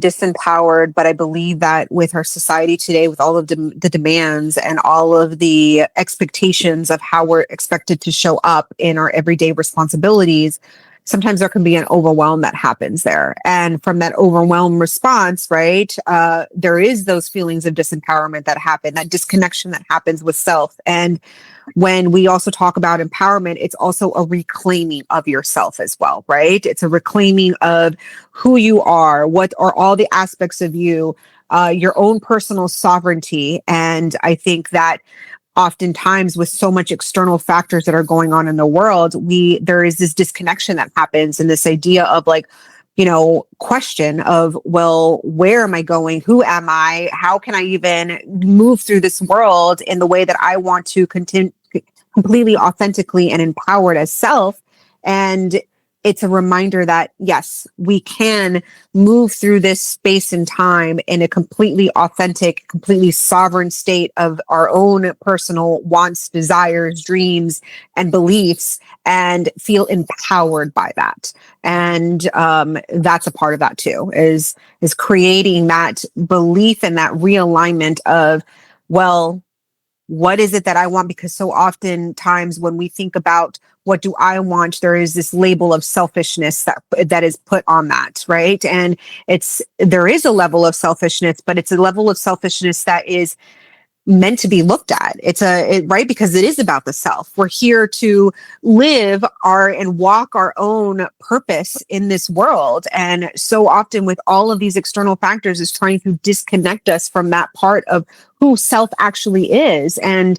disempowered, but I believe that with our society today, with all of the demands and all of the expectations of how we're expected to show up in our everyday responsibilities, sometimes there can be an overwhelm that happens there. And from that overwhelm response, right, there is those feelings of disempowerment that happen, that disconnection that happens with self. And when we also talk about empowerment, it's also a reclaiming of yourself as well, right? It's a reclaiming of who you are, what are all the aspects of you, your own personal sovereignty. And I think that oftentimes with so much external factors that are going on in the world, there is this disconnection that happens and this idea of like, question of, well, where am I going? Who am I? How can I even move through this world in the way that I want to completely authentically and empowered as self? And it's a reminder that, yes, we can move through this space and time in a completely authentic, completely sovereign state of our own personal wants, desires, dreams, and beliefs, and feel empowered by that. And that's a part of that too, is creating that belief and that realignment of, well, what is it that I want? Because so oftentimes when we think about what do I want, there is this label of selfishness that is put on that, right? And there is a level of selfishness, but it's a level of selfishness that is meant to be looked at. Right? Because it is about the self. We're here to live and walk our own purpose in this world. And so often with all of these external factors is trying to disconnect us from that part of who self actually is. And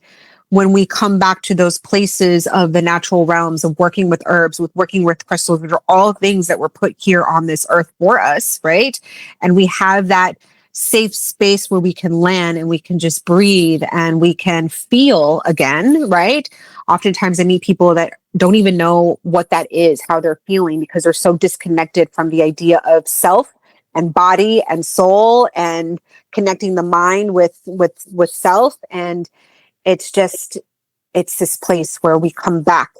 when we come back to those places of the natural realms of working with herbs, with working with crystals, which are all things that were put here on this earth for us, right? And we have that safe space where we can land and we can just breathe and we can feel again, right? Oftentimes I meet people that don't even know what that is, how they're feeling, because they're so disconnected from the idea of self and body and soul and connecting the mind with self. And it's this place where we come back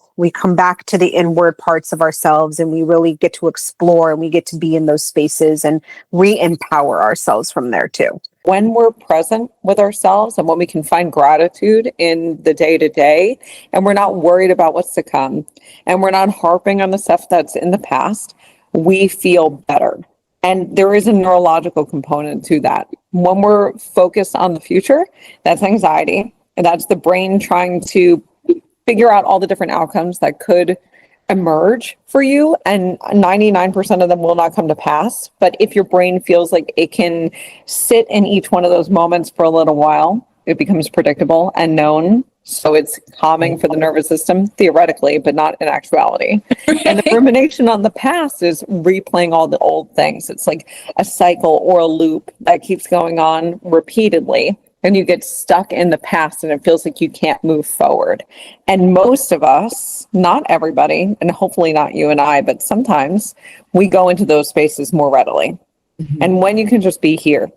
to the inward parts of ourselves and we really get to explore and we get to be in those spaces and re-empower ourselves from there too. When we're present with ourselves and when we can find gratitude in the day to day and we're not worried about what's to come and we're not harping on the stuff that's in the past, we feel better. And there is a neurological component to that. When we're focused on the future, that's anxiety. And that's the brain trying to figure out all the different outcomes that could emerge for you. And 99% of them will not come to pass. But if your brain feels like it can sit in each one of those moments for a little while, it becomes predictable and known. So it's calming for the nervous system, theoretically, but not in actuality. And the rumination on the past is replaying all the old things. It's like a cycle or a loop that keeps going on repeatedly. And you get stuck in the past and it feels like you can't move forward. And most of us, not everybody, and hopefully not you and I, but sometimes we go into those spaces more readily. Mm-hmm. And when you can just be here,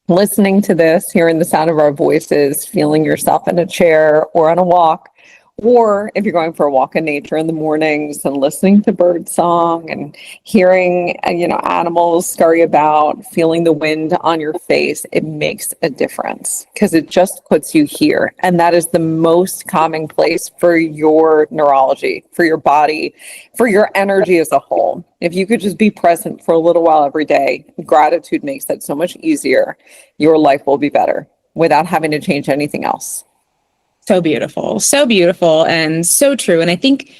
listening to this, hearing the sound of our voices, feeling yourself in a chair or on a walk, Or if you're going for a walk in nature in the mornings and listening to bird song and hearing, animals scurry about, feeling the wind on your face, it makes a difference because it just puts you here. And that is the most calming place for your neurology, for your body, for your energy as a whole. If you could just be present for a little while every day, gratitude makes that so much easier. Your life will be better without having to change anything else. So beautiful and so true. And I think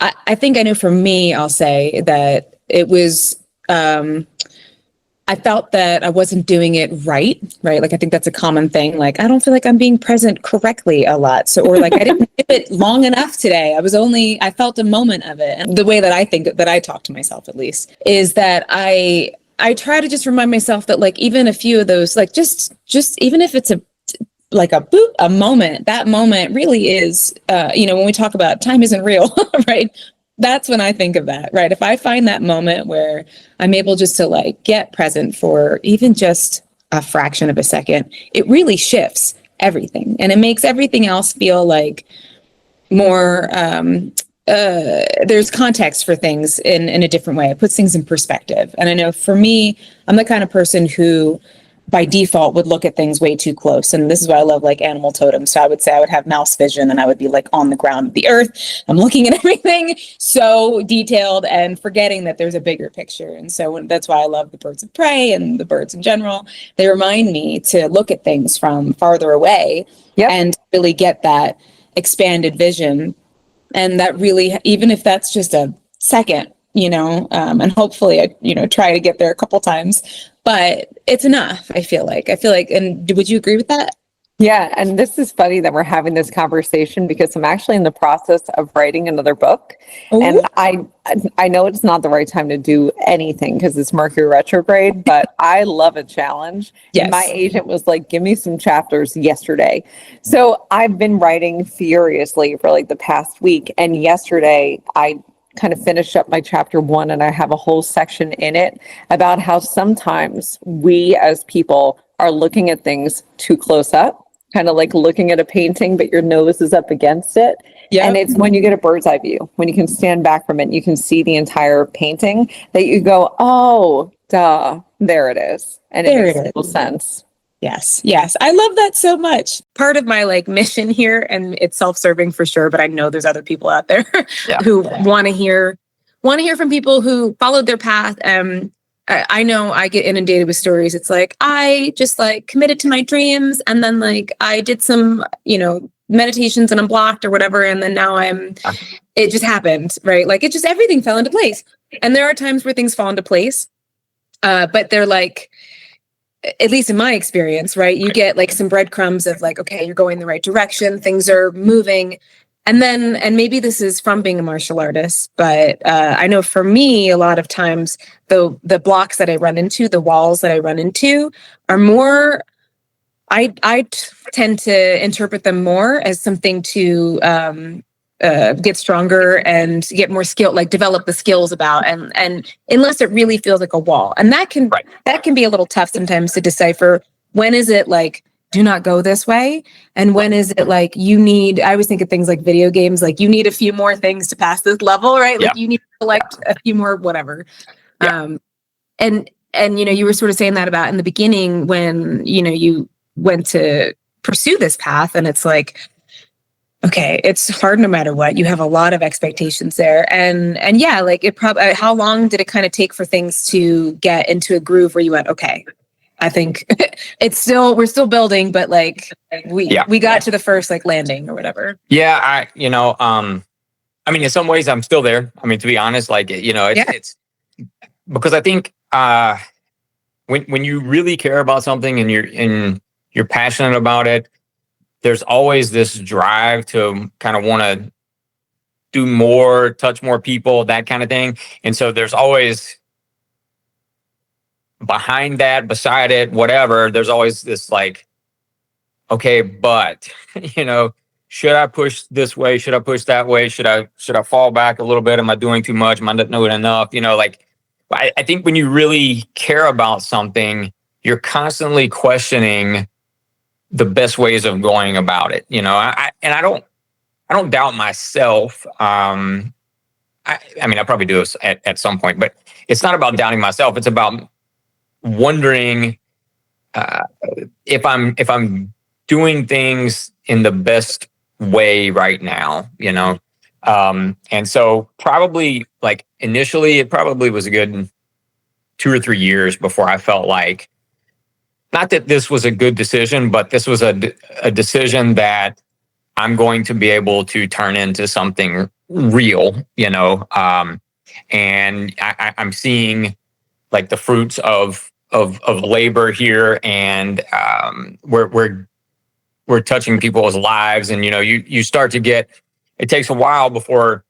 I know for me, I'll say that it was, I felt that I wasn't doing it right? Like, I think that's a common thing. Like, I don't feel like I'm being present correctly a lot. So, or like, I didn't do it long enough today. I felt a moment of it. And the way that I think that I talk to myself, at least, is that I try to just remind myself that, like, even a few of those, like, just even if it's a moment, that moment really is, when we talk about time isn't real, right? That's when I think of that, right? If I find that moment where I'm able just to like get present for even just a fraction of a second, it really shifts everything. And it makes everything else feel like more, there's context for things in a different way. It puts things in perspective. And I know for me, I'm the kind of person who by default would look at things way too close. And this is why I love like animal totems. So I would say I would have mouse vision and I would be like on the ground of the earth. I'm looking at everything so detailed and forgetting that there's a bigger picture. And so that's why I love the birds of prey and the birds in general. They remind me to look at things from farther away and really get that expanded vision. And that really, even if that's just a second, and hopefully I, try to get there a couple times, but it's enough. I feel like, and would you agree with that? Yeah. And this is funny that we're having this conversation because I'm actually in the process of writing another book. Ooh. And I know it's not the right time to do anything because it's Mercury retrograde, but I love a challenge. Yes. And my agent was like, give me some chapters yesterday. So I've been writing furiously for like the past week. And yesterday I kind of finished up my chapter 1 and I have a whole section in it about how sometimes we as people are looking at things too close up, kind of like looking at a painting, but your nose is up against it. Yep. And it's when you get a bird's eye view, when you can stand back from it, and you can see the entire painting that you go, oh, duh, there it is. And it makes total sense. Yes. I love that so much. Part of my like mission here, and it's self-serving for sure, but I know there's other people out there who want to hear from people who followed their path. I know I get inundated with stories. It's like, I just like committed to my dreams. And then like, I did some, meditations and I'm blocked or whatever. And then now it just happened, right? Like it just, everything fell into place. And there are times where things fall into place. But they're like, at least in my experience, right? You get like some breadcrumbs of like, okay, you're going the right direction. Things are moving. And maybe this is from being a martial artist, but I know for me, a lot of times the blocks that I run into, the walls that I run into are more, I tend to interpret them more as something to get stronger and get more skill, like develop the skills about, and unless it really feels like a wall. And that can be a little tough sometimes to decipher. When is it like, do not go this way? And when is it like I always think of things like video games, like you need a few more things to pass this level, right? Like you need to collect a few more, whatever. And you were sort of saying that about in the beginning when, you went to pursue this path, and it's like, okay, it's hard no matter what. You have a lot of expectations there. And yeah, like it probably, how long did it kind of take for things to get into a groove where you went, okay, I think we're still building, but like we got to the first like landing or whatever. Yeah. I mean, in some ways I'm still there. I mean, to be honest, like, it's because I think, when you really care about something and you're passionate about it, there's always this drive to kind of want to do more, touch more people, that kind of thing. And so there's always behind that, beside it, whatever, there's always this like, okay, but, should I push this way? Should I push that way? Should I fall back a little bit? Am I doing too much? Am I not doing enough? I think when you really care about something, you're constantly questioning the best ways of going about it, I don't doubt myself. I mean, I probably do this at some point, but it's not about doubting myself. It's about wondering if I'm doing things in the best way right now, you know? And so probably like initially it probably was a good 2 or 3 years before I felt like, not that this was a good decision, but this was a decision that I'm going to be able to turn into something real, you know? And I'm seeing like the fruits of labor here, and we're touching people's lives. And, you know, you start to get, it takes a while before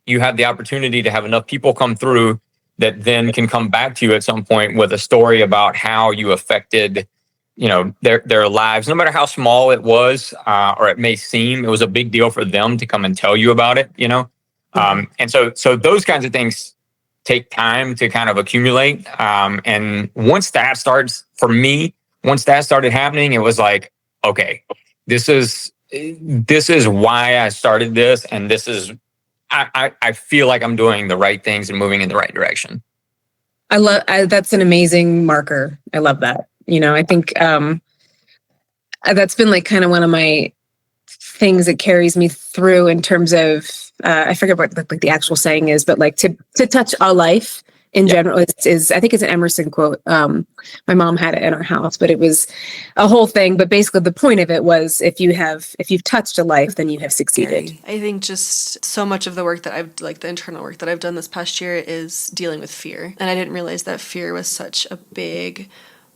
you have the opportunity to have enough people come through that then can come back to you at some point with a story about how you affected, you know, their lives, no matter how small it was, or it may seem. It was a big deal for them to come and tell you about it, you know? And so those kinds of things take time to kind of accumulate. And once that starts, for me, once that started happening, it was like, okay, this is why I started this. And this is, I feel like I'm doing the right things and moving in the right direction. That's an amazing marker. I love that. You know, I think that's been like kind of one of my things that carries me through in terms of, I forget what like the actual saying is, but like to touch a life in general is I think it's an Emerson quote. My mom had it in our house, but it was a whole thing. But basically the point of it was if you've touched a life, then you have succeeded. I think just so much of the work that I've, like the internal work that I've done this past year is dealing with fear. And I didn't realize that fear was such a big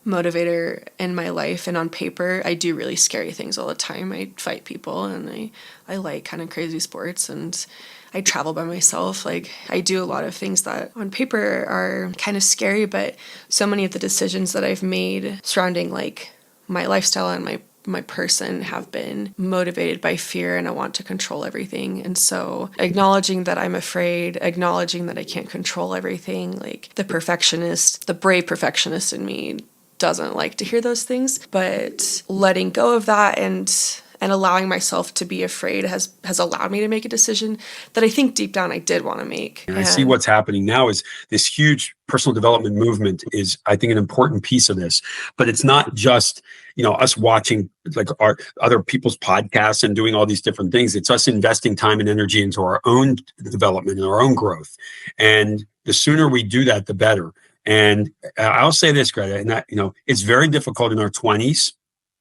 motivator in my life. And on paper, I do really scary things all the time. I fight people, and I like kind of crazy sports, and I travel by myself. Like, I do a lot of things that on paper are kind of scary, but so many of the decisions that I've made surrounding like my lifestyle and my person have been motivated by fear, and I want to control everything. And so acknowledging that I'm afraid, acknowledging that I can't control everything, like the perfectionist, the brave perfectionist in me doesn't like to hear those things, but letting go of that and allowing myself to be afraid has allowed me to make a decision that I think deep down I did want to make. And I see what's happening now is this huge personal development movement is, I think, an important piece of this. But it's not just, you know, us watching like our other people's podcasts and doing all these different things. It's us investing time and energy into our own development and our own growth. And the sooner we do that, the better. And I'll say this, Greta, and that, you know, it's very difficult in our 20s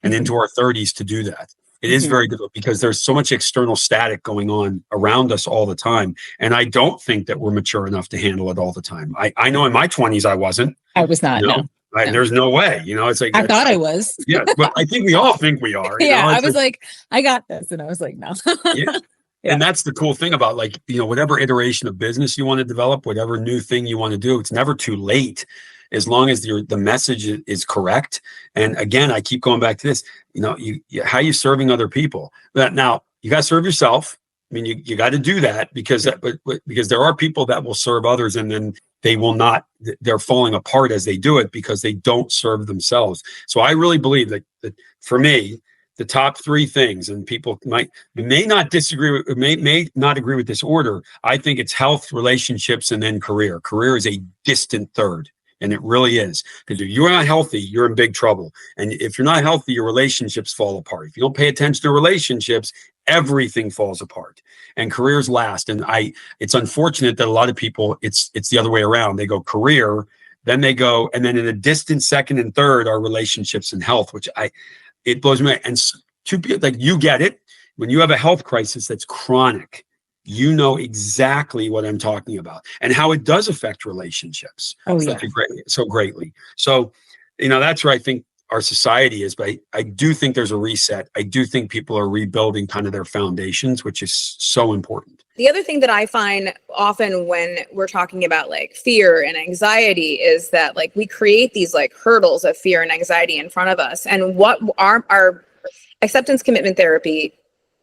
and into our 30s to do that. It is very difficult because there's so much external static going on around us all the time. And I don't think that we're mature enough to handle it all the time. I know in my 20s, I wasn't. I was not, you know? No. There's no way, you know, it's like, I thought I was. Yeah, but I think we all think we are. Yeah, know? I was like, I got this. And I was like, no. Yeah. And that's the cool thing about, like, you know, whatever iteration of business you want to develop, whatever new thing you want to do, it's never too late as long as the message is correct. And again, I keep going back to this, you know, how you serving other people. But now you got to serve yourself. I mean, you got to do that because there are people that will serve others and then they will not, they're falling apart as they do it because they don't serve themselves. So I really believe that for me, the top 3 things, and people may not disagree with, may not agree with this order. I think it's health, relationships, and then career. Career is a distant third, and it really is. Because if you're not healthy, you're in big trouble. And if you're not healthy, your relationships fall apart. If you don't pay attention to relationships, everything falls apart. And careers last. And it's unfortunate that a lot of people, it's the other way around. They go career, then they go, and then in a distant second and third are relationships and health, which it blows me away. And like, you get it. When you have a health crisis that's chronic, you know exactly what I'm talking about and how it does affect relationships so greatly. So, you know, that's where I think our society is. But I do think there's a reset. I do think people are rebuilding kind of their foundations, which is so important. The other thing that I find often when we're talking about like fear and anxiety is that like we create these like hurdles of fear and anxiety in front of us. And what our acceptance commitment therapy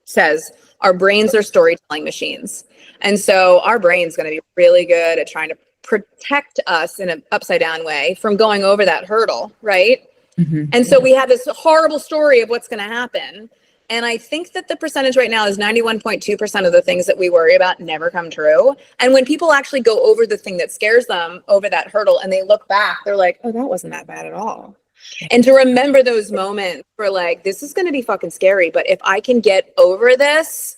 says, our brains are storytelling machines. And so our brain's going to be really good at trying to protect us in an upside down way from going over that hurdle, right? Mm-hmm. And so we have this horrible story of what's going to happen. And I think that the percentage right now is 91.2% of the things that we worry about never come true. And when people actually go over the thing that scares them over that hurdle and they look back, they're like, oh, that wasn't that bad at all. And to remember those moments for like, this is going to be fucking scary, but if I can get over this,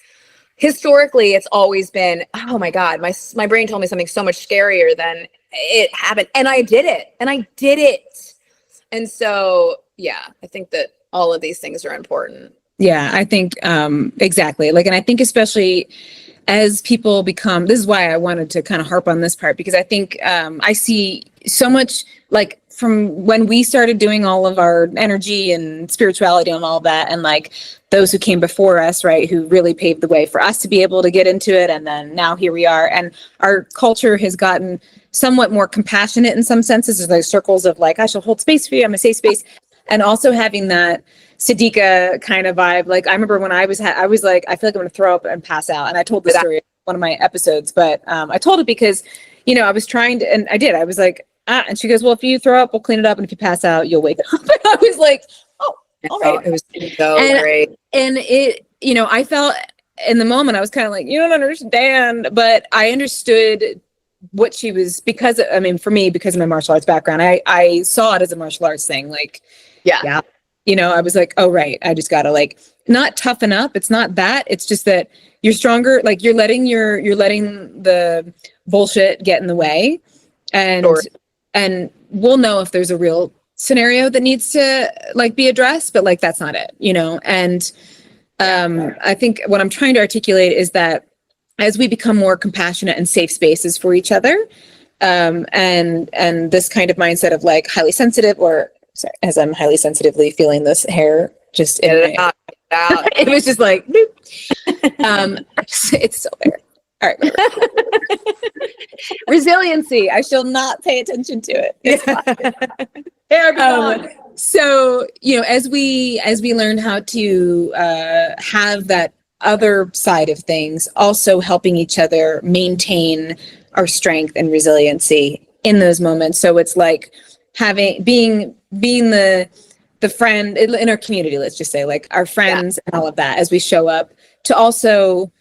historically, it's always been, oh my God, my brain told me something so much scarier than it happened. And I did it. And so, yeah, I think that all of these things are important. Yeah, I think exactly. Like, and I think especially as people become, this is why I wanted to kind of harp on this part, because I think I see so much, like, from when we started doing all of our energy and spirituality and all of that, and like those who came before us, right, who really paved the way for us to be able to get into it. And then now here we are. And our culture has gotten somewhat more compassionate in some senses. There's like circles of like, I shall hold space for you. I'm a safe space. And also having that Sadiqa kind of vibe. Like, I remember when I was like, I feel like I'm going to throw up and pass out. And I told the story in one of my episodes, but I told it because, you know, I was trying to, and I did, I was like, and she goes, well, if you throw up, we'll clean it up. And if you pass out, you'll wake up. And I was like, oh, all right. It was so great. And it, you know, I felt in the moment, I was kind of like, you don't understand, but I understood what she was, because, I mean, for me, because of my martial arts background, I saw it as a martial arts thing. Like, yeah. You know, I was like, oh, right. I just got to like, not toughen up. It's not that. It's just that you're stronger. Like you're letting the bullshit get in the way. And, and we'll know if there's a real scenario that needs to like be addressed, but like, that's not it, you know? And I think what I'm trying to articulate is that as we become more compassionate and safe spaces for each other, and this kind of mindset of like highly sensitive, or sorry, as I'm highly sensitively feeling this hair just in my, it was just like, it's still there. All right. Resiliency. I shall not pay attention to it. It's fine. So, you know, as we learn how to have that other side of things, also helping each other maintain our strength and resiliency in those moments. So it's like being the friend in our community, let's just say, like our friends and all of that, as we show up, to also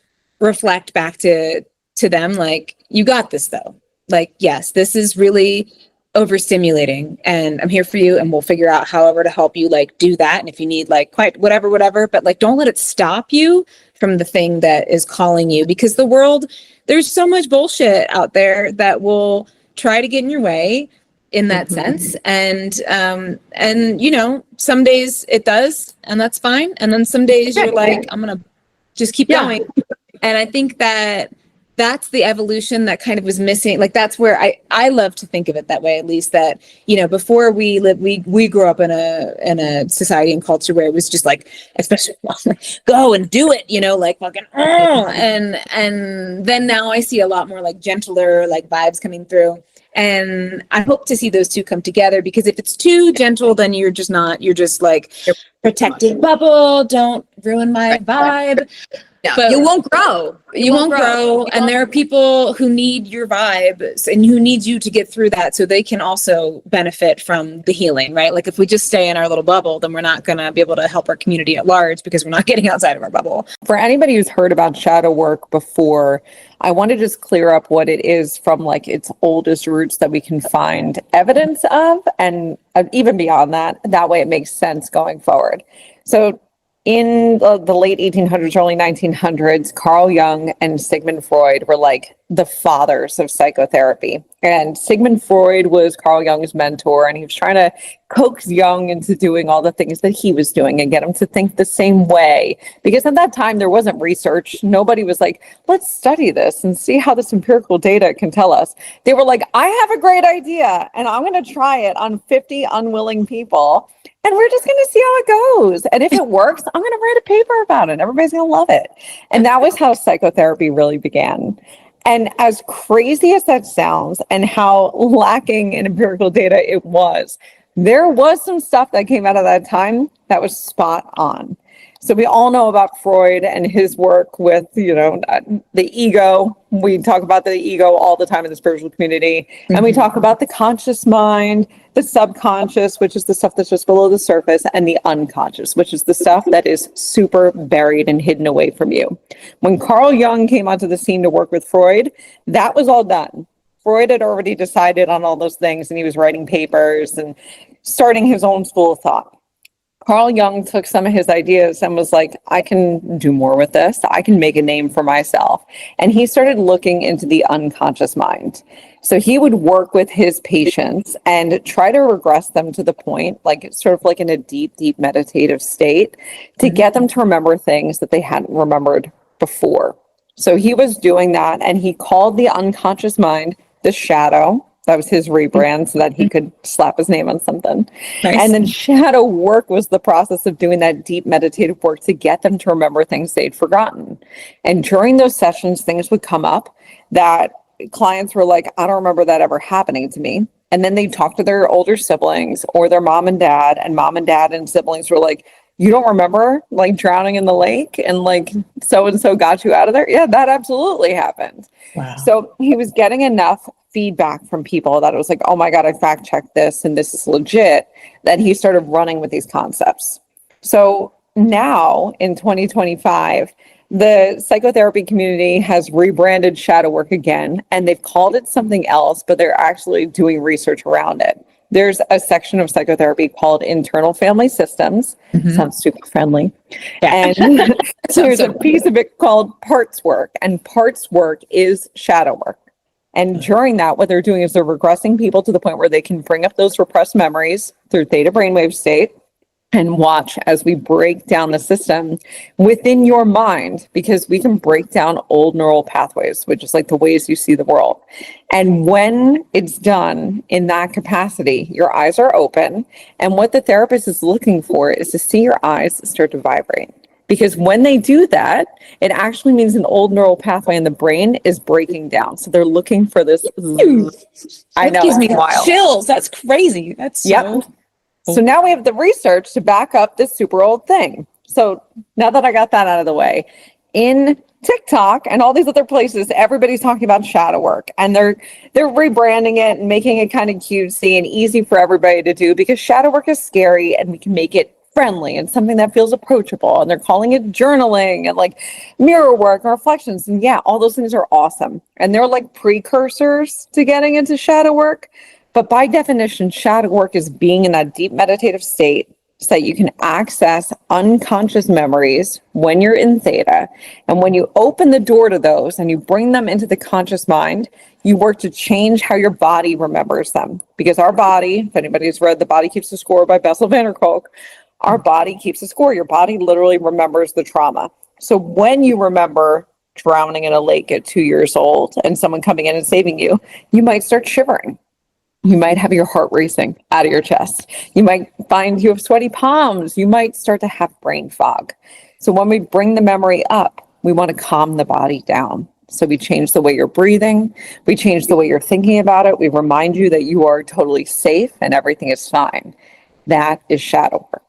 reflect back to them, like, you got this though. Like, yes, this is really overstimulating and I'm here for you, and we'll figure out however to help you like do that. And if you need like quite whatever, but like, don't let it stop you from the thing that is calling you, because the world, there's so much bullshit out there that will try to get in your way in that sense. And you know, some days it does, and that's fine. And then some days you're like, I'm going to just keep going. And I think that that's the evolution that kind of was missing. Like, that's where I love to think of it that way, at least, that, you know, before we grew up in a society and culture where it was just like, especially go and do it, you know, like fucking, and then now I see a lot more like gentler, like vibes coming through. And I hope to see those two come together, because if it's too gentle, then you're just like protecting bubble. Don't ruin my vibe. No, but you won't grow. You won't grow. And there are people who need your vibe and who need you to get through that so they can also benefit from the healing, right? Like, if we just stay in our little bubble, then we're not going to be able to help our community at large, because we're not getting outside of our bubble. For anybody who's heard about shadow work before, I want to just clear up what it is from like its oldest roots that we can find evidence of, and even beyond that. That way it makes sense going forward. So in the late 1800s, early 1900s, Carl Jung and Sigmund Freud were like the fathers of psychotherapy. And Sigmund Freud was Carl Jung's mentor, and he was trying to coax Jung into doing all the things that he was doing and get him to think the same way. Because at that time, there wasn't research. Nobody was like, let's study this and see how this empirical data can tell us. They were like, I have a great idea, and I'm going to try it on 50 unwilling people. And we're just going to see how it goes. And if it works, I'm going to write a paper about it. Everybody's going to love it. And that was how psychotherapy really began. And as crazy as that sounds, and how lacking in empirical data it was, there was some stuff that came out of that time that was spot on. So we all know about Freud and his work with, the ego. We talk about the ego all the time in the spiritual community. And we talk about the conscious mind, the subconscious, which is the stuff that's just below the surface, and the unconscious, which is the stuff that is super buried and hidden away from you. When Carl Jung came onto the scene to work with Freud, that was all done. Freud had already decided on all those things, and he was writing papers and starting his own school of thought. Carl Jung took some of his ideas and was like, I can do more with this. I can make a name for myself. And he started looking into the unconscious mind. So he would work with his patients and try to regress them to the point, like sort of like in a deep, deep meditative state, to get them to remember things that they hadn't remembered before. So he was doing that, and he called the unconscious mind the shadow. That was his rebrand so that he could slap his name on something. Nice. And then shadow work was the process of doing that deep meditative work to get them to remember things they'd forgotten. And during those sessions, things would come up that clients were like, I don't remember that ever happening to me. And then they'd talk to their older siblings or their mom and dad and siblings were like, you don't remember like drowning in the lake and like so-and-so got you out of there? Yeah, that absolutely happened. Wow. So he was getting enough feedback from people that it was like, oh my God, I fact checked this and this is legit, that he started running with these concepts. So now in 2025, the psychotherapy community has rebranded shadow work again, and they've called it something else, but they're actually doing research around it. There's a section of psychotherapy called internal family systems. Sounds super friendly. Yeah. And there's a piece of it called parts work, and parts work is shadow work. And during that, what they're doing is they're regressing people to the point where they can bring up those repressed memories through theta brainwave state and watch as we break down the system within your mind, because we can break down old neural pathways, which is like the ways you see the world. And when it's done in that capacity, your eyes are open. And what the therapist is looking for is to see your eyes start to vibrate. Because when they do that, it actually means an old neural pathway in the brain is breaking down. So they're looking for this. I know. Gives me it's wild. chills. That's crazy. That's Yep. So now we have the research to back up this super old thing. So now that I got that out of the way, in TikTok and all these other places, everybody's talking about shadow work, and they're rebranding it and making it kind of cutesy and easy for everybody to do, because shadow work is scary and we can make it friendly and something that feels approachable. And they're calling it journaling and like mirror work and reflections. And yeah, all those things are awesome. And they're like precursors to getting into shadow work. But by definition, shadow work is being in that deep meditative state so that you can access unconscious memories when you're in theta. And when you open the door to those and you bring them into the conscious mind, you work to change how your body remembers them. Because our body, if anybody's read The Body Keeps the Score by Bessel van der Kolk, our body keeps a score. Your body literally remembers the trauma. So when you remember drowning in a lake at 2 years old and someone coming in and saving you, you might start shivering. You might have your heart racing out of your chest. You might find you have sweaty palms. You might start to have brain fog. So when we bring the memory up, we want to calm the body down. So we change the way you're breathing. We change the way you're thinking about it. We remind you that you are totally safe and everything is fine. That is shadow work.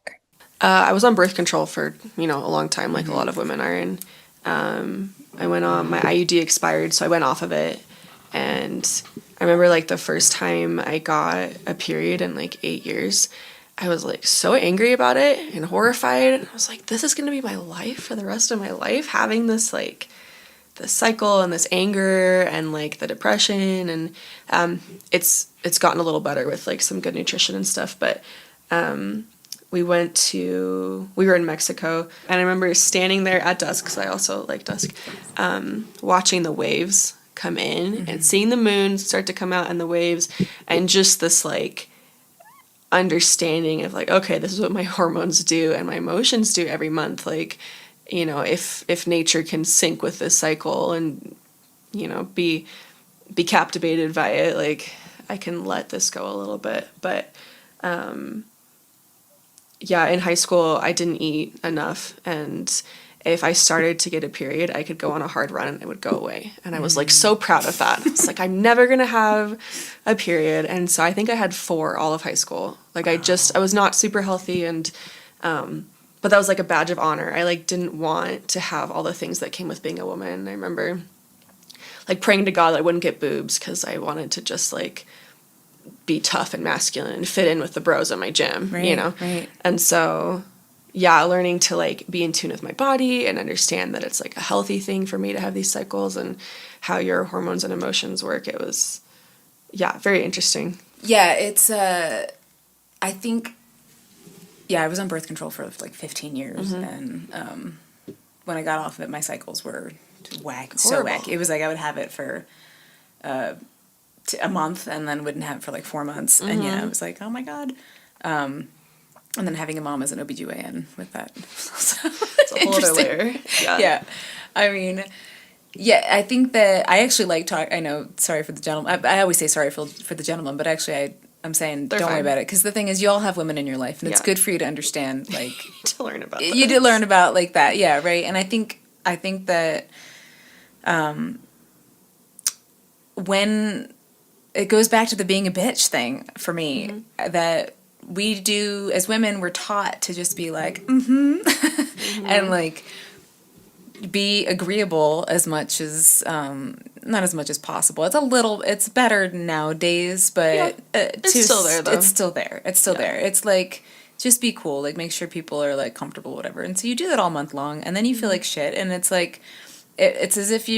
I was on birth control for, a long time, like a lot of women are in. I went on, my IUD expired, so I went off of it. And I remember like the first time I got a period in like 8 years, I was like so angry about it and horrified. I was like, this is going to be my life for the rest of my life, having this like the cycle and this anger and like the depression. And it's gotten a little better with like some good nutrition and stuff. But we were in Mexico, and I remember standing there at dusk, because I also like dusk, watching the waves come in and seeing the moon start to come out and the waves, and just this like understanding of like, okay, this is what my hormones do and my emotions do every month. Like, if nature can sync with this cycle and, be captivated by it, like I can let this go a little bit. But, yeah, in high school, I didn't eat enough, and if I started to get a period, I could go on a hard run and it would go away. And I was like so proud of that. It's like, I'm never going to have a period. And so I think I had 4 all of high school. Like I was not super healthy, and but that was like a badge of honor. I like didn't want to have all the things that came with being a woman. I remember like praying to God that I wouldn't get boobs because I wanted to just like be tough and masculine and fit in with the bros at my gym, you know? Right. And so, yeah, learning to like be in tune with my body and understand that it's like a healthy thing for me to have these cycles and how your hormones and emotions work. It was, yeah, very interesting. Yeah, it's, I think, I was on birth control for like 15 years. And when I got off of it, my cycles were whack, so whack. It was like I would have it for a month and then wouldn't have it for like 4 months. And yeah, it was like, oh my God. And then having a mom as an OBGYN with that. It's a whole other layer. Yeah. I mean, yeah, I think that I actually like talk. I know, sorry for the gentleman. I always say sorry for the gentleman, but actually I'm saying don't worry about it. Because the thing is, you all have women in your life, and it's good for you to understand, like, to learn about you did learn about like that. Yeah, right. And I think that when it goes back to the being a bitch thing for me, that we do as women, we're taught to just be like, and like be agreeable as much as, not as much as possible. It's better nowadays, but it's still there though. It's still there. It's like, just be cool, like make sure people are like comfortable, whatever. And so you do that all month long, and then you feel like shit, and it's like, it's as if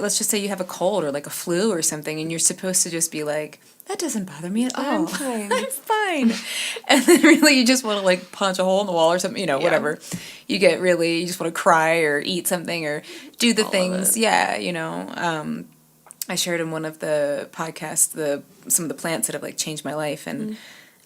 let's just say you have a cold or like a flu or something, and you're supposed to just be like, that doesn't bother me at all. I'm fine. I'm fine. And then really you just want to like punch a hole in the wall or something, whatever. You just want to cry or eat something or do the things. Yeah, I shared in one of the podcasts some of the plants that have like changed my life, and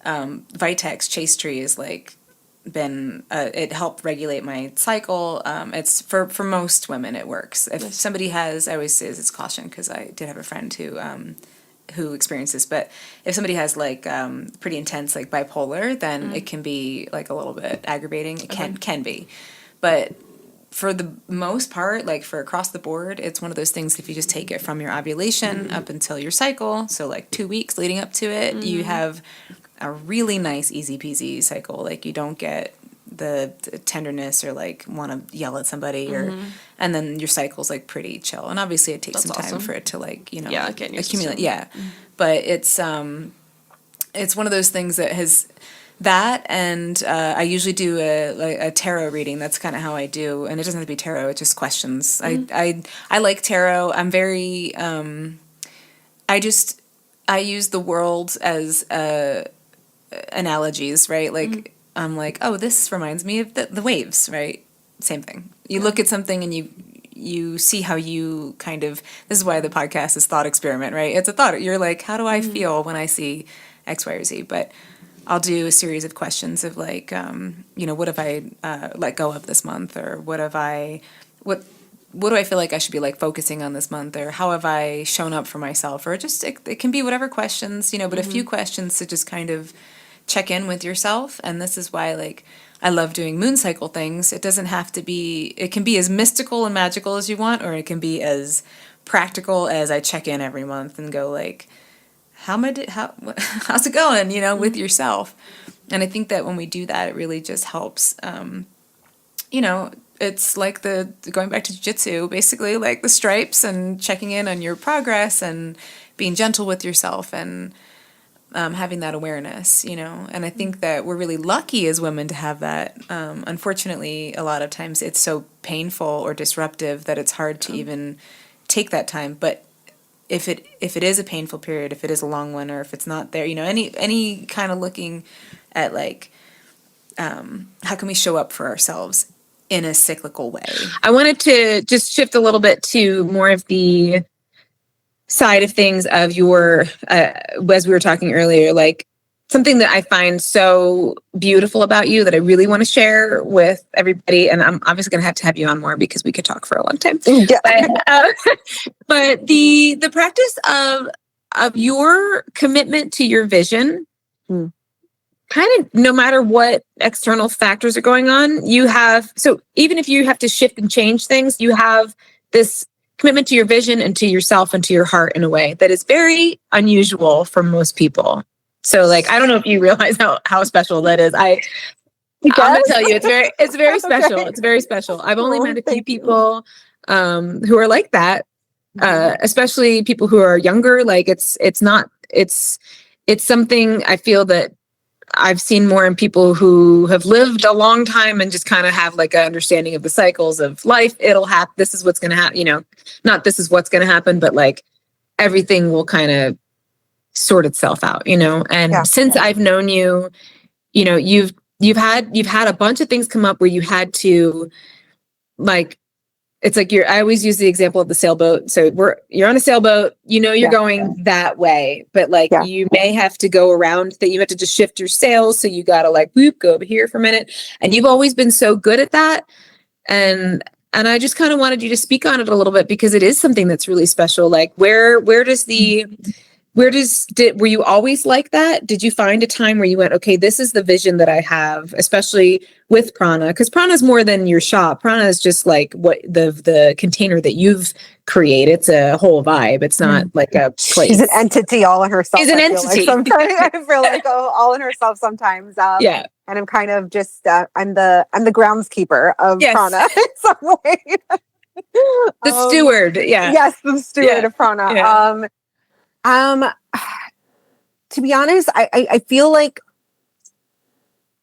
Vitex Chase Tree is like been it helped regulate my cycle. It's for most women it works. If somebody has, I always say it's caution, because I did have a friend who experienced this, but if somebody has like pretty intense like bipolar, then it can be like a little bit aggravating. It can be, but for the most part, like for across the board, it's one of those things, if you just take it from your ovulation up until your cycle, so like 2 weeks leading up to it, you have a really nice easy peasy cycle. Like you don't get the tenderness or like want to yell at somebody and then your cycle's like pretty chill. And obviously it takes some time for it to like, accumulate. Yeah. But it's one of those things that has that, and I usually do a tarot reading. That's kind of how I do, and it doesn't have to be tarot. It's just questions. I like tarot. I'm very I use the world as analogies, right? Like I'm like, oh, this reminds me of the waves, right? Same thing. You look at something and you see how you kind of. This is why the podcast is thought experiment, right? It's a thought. You're like, how do I feel when I see X, Y, or Z? But I'll do a series of questions of like, what have I let go of this month, or what do I feel like I should be like focusing on this month, or how have I shown up for myself, or just it can be whatever questions, but a few questions to just kind of check in with yourself. And this is why like I love doing moon cycle things. It doesn't have to be. It can be as mystical and magical as you want, or it can be as practical as I check in every month and go like, how's it going, with yourself. And I think that when we do that, it really just helps, it's like going back to jiu-jitsu, basically like the stripes, and checking in on your progress and being gentle with yourself, and having that awareness, and I think that we're really lucky as women to have that. Unfortunately, a lot of times it's so painful or disruptive that it's hard to even take that time. But if it is a painful period, if it is a long one, or if it's not there, any kind of looking at like, how can we show up for ourselves in a cyclical way? I wanted to just shift a little bit to more of the side of things of your, as we were talking earlier, like something that I find so beautiful about you that I really want to share with everybody. And I'm obviously going to have you on more because we could talk for a long time. Yeah. But the practice of your commitment to your vision, kind of no matter what external factors are going on, you have, so even if you have to shift and change things, you have this commitment to your vision and to yourself and to your heart in a way that is very unusual for most people. So like, I don't know if you realize how special that is. I'm gonna tell you, it's very special. Okay. It's very special. I've only Oh, met a few thank you. people who are like that, especially people who are younger. Like it's something I feel that I've seen more in people who have lived a long time and just kind of have like an understanding of the cycles of life. It'll happen. This is what's going to happen. You know, not this is what's going to happen, but like everything will kind of sort itself out, you know? And since I've known you, you know, you've had a bunch of things come up where you had to like, it's like I always use the example of the sailboat. So you're on a sailboat, you know, you're going that way, but like you may have to go around that. You have to just shift your sails. So you got to like, whoop, go over here for a minute. And you've always been so good at that. And I just kind of wanted you to speak on it a little bit because it is something that's really special. Like were you always like that? Did you find a time where you went, okay, this is the vision that I have, especially with Prana? Because Prana is more than your shop. Prana is just like what the container that you've created. It's a whole vibe. It's not like a place. She's an entity all in herself. She's an entity. I feel like all in herself sometimes. Yeah. And I'm kind of just I'm the groundskeeper of Prana in some way. The steward. Yeah. Yes, the steward of Prana. Yeah. To be honest, I feel like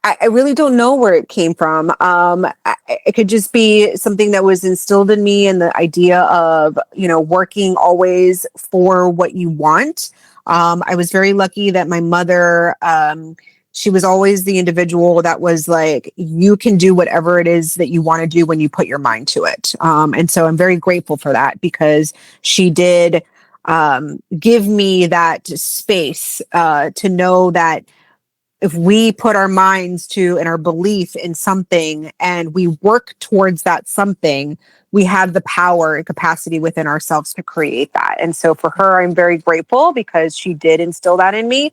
I really don't know where it came from. It could just be something that was instilled in me, and the idea of, you know, working always for what you want. I was very lucky that my mother, she was always the individual that was like, you can do whatever it is that you want to do when you put your mind to it. And so I'm very grateful for that, because she did give me that space to know that if we put our minds to and our belief in something and we work towards that something, we have the power and capacity within ourselves to create that. And so for her, I'm very grateful because she did instill that in me.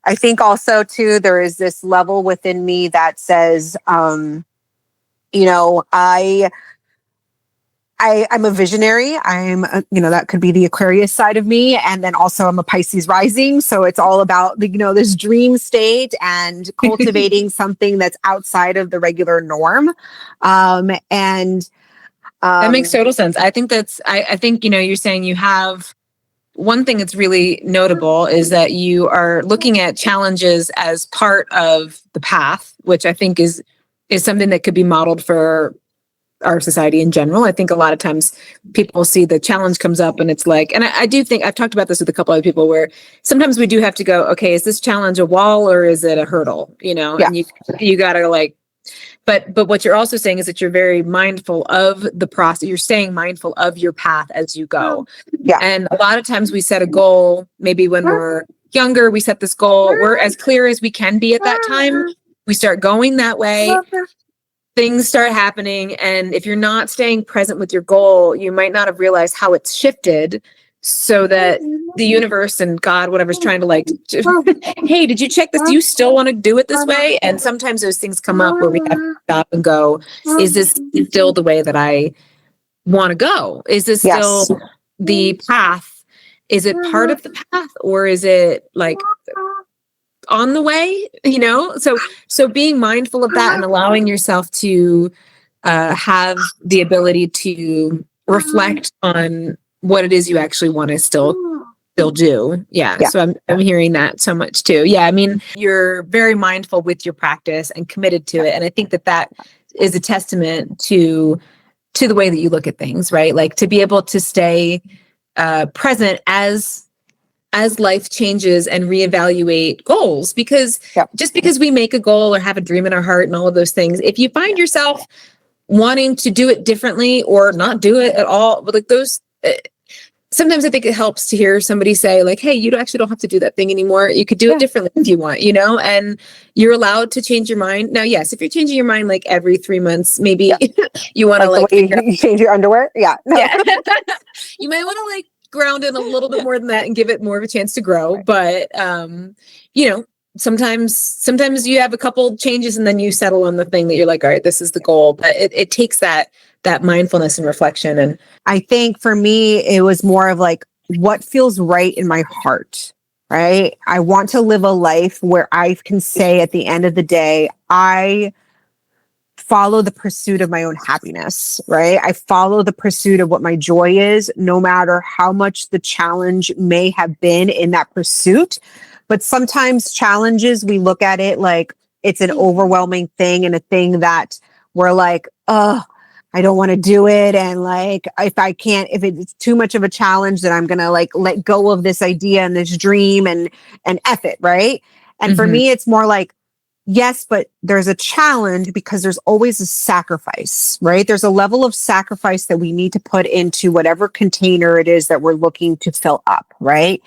I think also too, there is this level within me that says, you know, I'm a visionary. You know, that could be the Aquarius side of me. And then also I'm a Pisces rising. So it's all about, you know, this dream state and cultivating something that's outside of the regular norm. That makes total sense. I think I think, you know, you're saying you have one thing that's really notable is that you are looking at challenges as part of the path, which I think is something that could be modeled for our society in general. I think a lot of times people see the challenge comes up and it's like, and I do think I've talked about this with a couple of people where sometimes we do have to go, okay, is this challenge a wall or is it a hurdle? You know, and you gotta like, but what you're also saying is that you're very mindful of the process. You're staying mindful of your path as you go. Yeah. And a lot of times we set a goal, maybe when we're younger, we set this goal, we're as clear as we can be at that time. We start going that way. Things start happening. And if you're not staying present with your goal, you might not have realized how it's shifted so that the universe and God, whatever's trying to like, hey, did you check this? Do you still want to do it this way? And sometimes those things come up where we have to stop and go, is this still the way that I want to go? Is this still the path? Is it part of the path or is it like on the way, you know? So being mindful of that and allowing yourself to have the ability to reflect on what it is you actually want to still do. Yeah. So I'm hearing that so much too. Yeah. I mean, you're very mindful with your practice and committed to it. And I think that is a testament to the way that you look at things, right? Like to be able to stay present as life changes and reevaluate goals, because just because we make a goal or have a dream in our heart and all of those things, if you find yourself wanting to do it differently or not do it at all, like those, sometimes I think it helps to hear somebody say like, hey, you actually don't have to do that thing anymore. You could do it differently if you want, you know, and you're allowed to change your mind. Now, yes, if you're changing your mind like every 3 months, maybe you want to like you change your underwear. Yeah. No. Yeah. You might want to like ground in a little bit more than that and give it more of a chance to grow. But, you know, sometimes you have a couple changes and then you settle on the thing that you're like, all right, this is the goal. But it takes that mindfulness and reflection. And I think for me, it was more of like, what feels right in my heart, right? I want to live a life where I can say at the end of the day, I follow the pursuit of my own happiness, right? I follow the pursuit of what my joy is, no matter how much the challenge may have been in that pursuit. But sometimes challenges, we look at it like it's an overwhelming thing and a thing that we're like, oh, I don't want to do it. And like, if it's too much of a challenge, then I'm going to like let go of this idea and this dream and F it. Right. And for me, it's more like, yes, but there's a challenge because there's always a sacrifice, right? There's a level of sacrifice that we need to put into whatever container it is that we're looking to fill up. Right.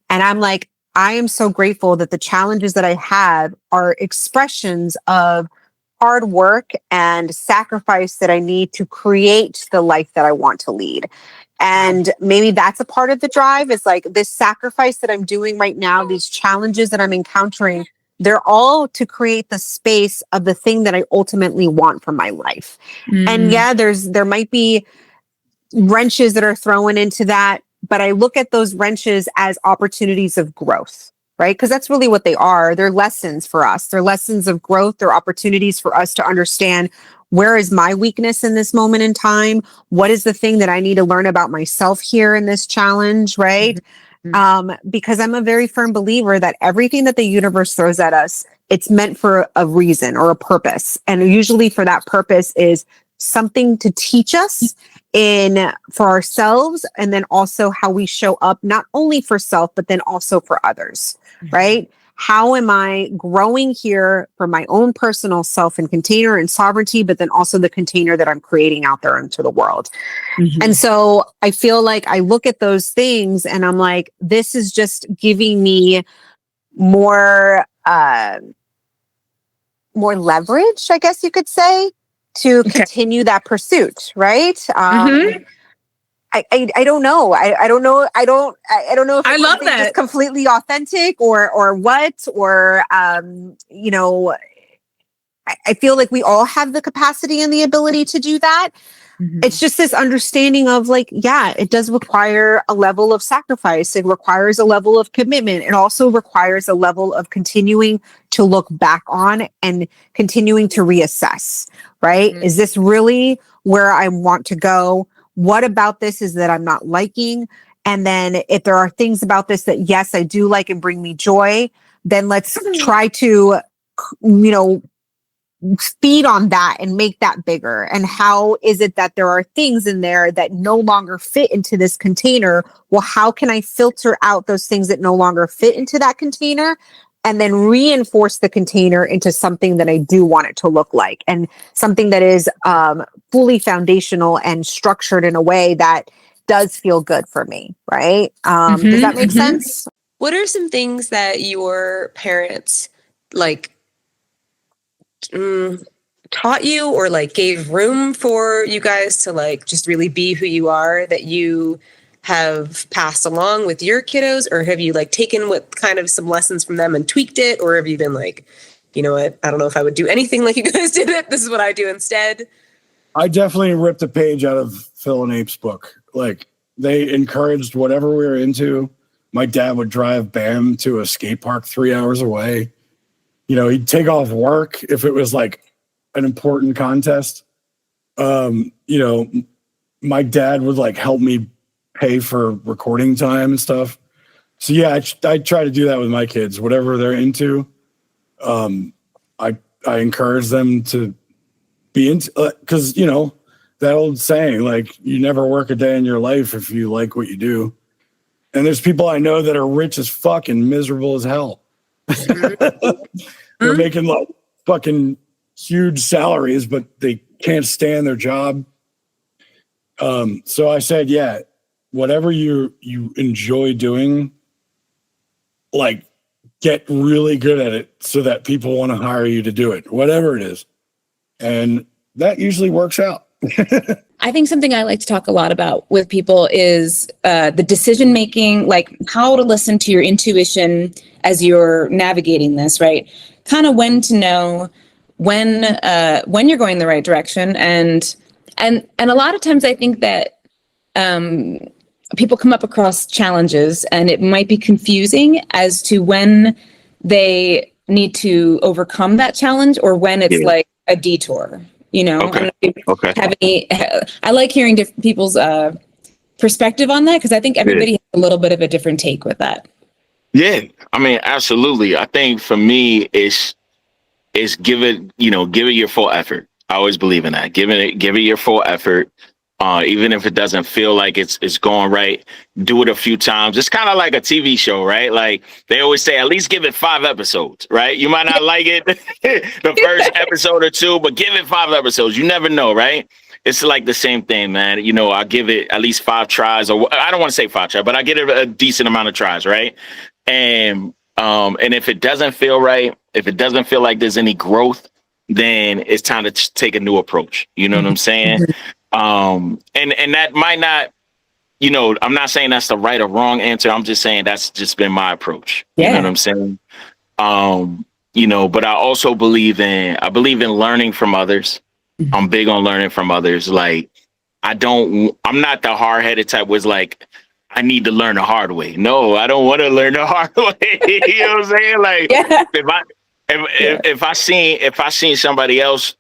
And I'm like, I am so grateful that the challenges that I have are expressions of hard work and sacrifice that I need to create the life that I want to lead. And maybe that's a part of the drive, is like this sacrifice that I'm doing right now, these challenges that I'm encountering, they're all to create the space of the thing that I ultimately want for my life. And yeah, there might be wrenches that are thrown into that, but I look at those wrenches as opportunities of growth. Right? Because that's really what they are. They're lessons for us. They're lessons of growth. They're opportunities for us to understand, where is my weakness in this moment in time? What is the thing that I need to learn about myself here in this challenge? Right? Because I'm a very firm believer that everything that the universe throws at us, it's meant for a reason or a purpose. And usually for that purpose is something to teach us for ourselves, and then also how we show up, not only for self, but then also for others, right? How am I growing here for my own personal self and container and sovereignty, but then also the container that I'm creating out there into the world? And so I feel like I look at those things and I'm like, this is just giving me more leverage, I guess you could say, to continue that pursuit, right? I don't know. I don't know. I don't know if I it's love something that. just completely authentic or what, or I feel like we all have the capacity and the ability to do that. It's just this understanding of like, yeah, it does require a level of sacrifice. It requires a level of commitment. It also requires a level of continuing to look back on and continuing to reassess, right? Is this really where I want to go? What about this is that I'm not liking? And then if there are things about this that, yes, I do like and bring me joy, then let's try to, feed on that and make that bigger. And how is it that there are things in there that no longer fit into this container? Well, how can I filter out those things that no longer fit into that container and then reinforce the container into something that I do want it to look like, and something that is fully foundational and structured in a way that does feel good for me, right? Does that make sense? What are some things that your parents taught you, or like gave room for you guys to like just really be who you are, that you have passed along with your kiddos? Or have you like taken what kind of some lessons from them and tweaked it? Or have you been like, you know what, I don't know if I would do anything like you guys did it. This is what I do instead. I definitely ripped a page out of Phil and Ape's book. Like, they encouraged whatever we were into. My dad would drive Bam to a skate park 3 hours away. He'd take off work if it was like an important contest. My dad would like help me pay for recording time and stuff. So yeah, I try to do that with my kids, whatever they're into. I encourage them to be into, because that old saying, like, you never work a day in your life if you like what you do. And there's people I know that are rich as fuck and miserable as hell. They're making like fucking huge salaries, but they can't stand their job. So I said, yeah, whatever you enjoy doing, like, get really good at it so that people want to hire you to do it, whatever it is. And that usually works out. I think something I like to talk a lot about with people is the decision making, like how to listen to your intuition as you're navigating this, right? Kind of when to know when you're going the right direction, and a lot of times I think that people come up across challenges and it might be confusing as to when they need to overcome that challenge or when it's like a detour. You know, I Okay. don't know if you Okay. have any, I like hearing different people's perspective on that, because I think everybody has a little bit of a different take with that. Yeah. I mean, absolutely. I think for me, it's give it your full effort. I always believe in that. Give it your full effort. Even if it doesn't feel like it's going right, do it a few times. It's kind of like a TV show, right? Like they always say, at least give it 5 episodes, right? You might not like it the first episode or 2, but give it 5 episodes. You never know, right? It's like the same thing, man. You know, I give it at least 5 tries, or I don't want to say 5 tries, but I get it a decent amount of tries, right? And if it doesn't feel right, if it doesn't feel like there's any growth, then it's time to take a new approach. You know what I'm saying? And that might not, I'm not saying that's the right or wrong answer. I'm just saying that's just been my approach. You know what I'm saying? But I also believe in learning from others. I'm big on learning from others. Like I'm not the hard-headed type was like, I need to learn the hard way. No, I don't want to learn the hard way. You know what I'm saying? Like if I seen somebody else,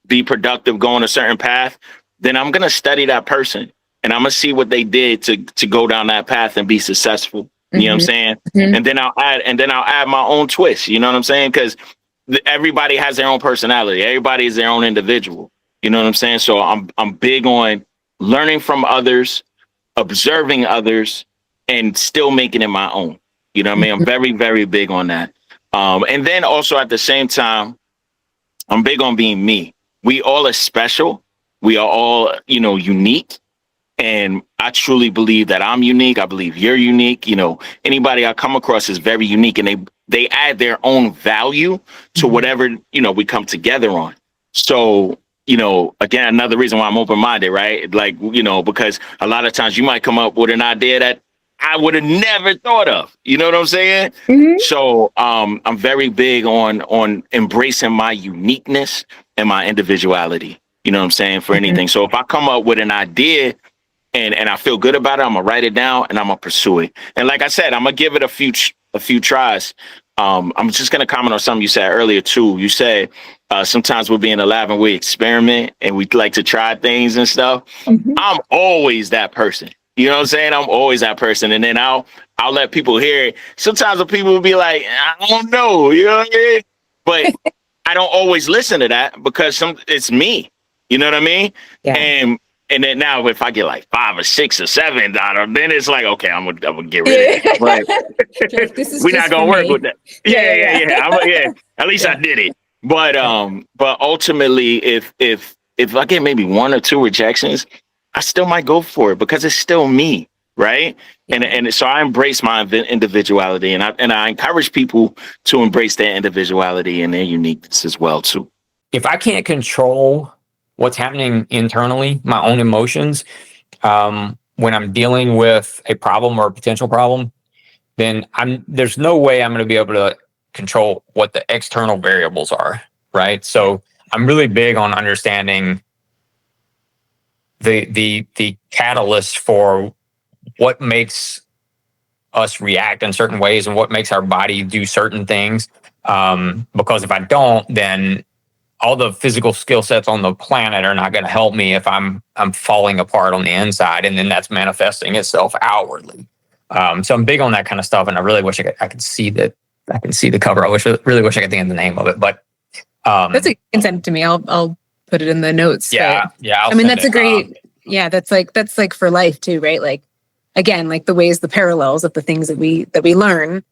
be productive, go on a certain path, then I'm gonna study that person and I'm gonna see what they did to go down that path and be successful. You know what I'm saying? And then I'll add my own twist. You know what I'm saying? Because everybody has their own personality. Everybody is their own individual. You know what I'm saying? So I'm big on learning from others, observing others, and still making it my own. You know what I mean? I'm very, very big on that. And then also at the same time, I'm big on being me. We all are special. We are all, unique. And I truly believe that I'm unique. I believe you're unique. Anybody I come across is very unique, and they add their own value to whatever, we come together on. So, again, another reason why I'm open-minded, right? Like, because a lot of times you might come up with an idea that I would have never thought of. You know what I'm saying? So I'm very big on embracing my uniqueness and my individuality. You know what I'm saying? For anything. So if I come up with an idea and I feel good about it, I'm gonna write it down and I'm gonna pursue it. And like I said, I'm gonna give it a few tries. I'm just gonna comment on something you said earlier too. You said sometimes we'll be in a lab and we experiment and we like to try things and stuff. I'm always that person. You know what I'm saying? I'm always that person. And then I'll let people hear it. Sometimes the people will be like, I don't know, you know what I mean? But I don't always listen to that because it's me. You know what I mean? Yeah. And then now if I get like 5 or 6 or 7 then it's like, okay, I'm gonna get rid of it. But we're not gonna work with that. Yeah. At least I did it. But ultimately, if I get maybe 1 or 2 rejections, I still might go for it because it's still me, right? And so I embrace my individuality, and I encourage people to embrace their individuality and their uniqueness as well too. If I can't control what's happening internally, my own emotions, when I'm dealing with a problem or a potential problem, then there's no way I'm going to be able to control what the external variables are, right? So I'm really big on understanding the catalyst for what makes us react in certain ways and what makes our body do certain things. Because if I don't, then all the physical skill sets on the planet are not going to help me if I'm falling apart on the inside, and then that's manifesting itself outwardly. So I'm big on that kind of stuff, and I really wish I could see that. I can see the cover. Really wish I could think of the name of it, but that's a, you can send it to me. I'll put it in the notes. Yeah, but, yeah. I mean, that's a great. Yeah, that's like for life too, right? Like again, like the parallels of the things that we learn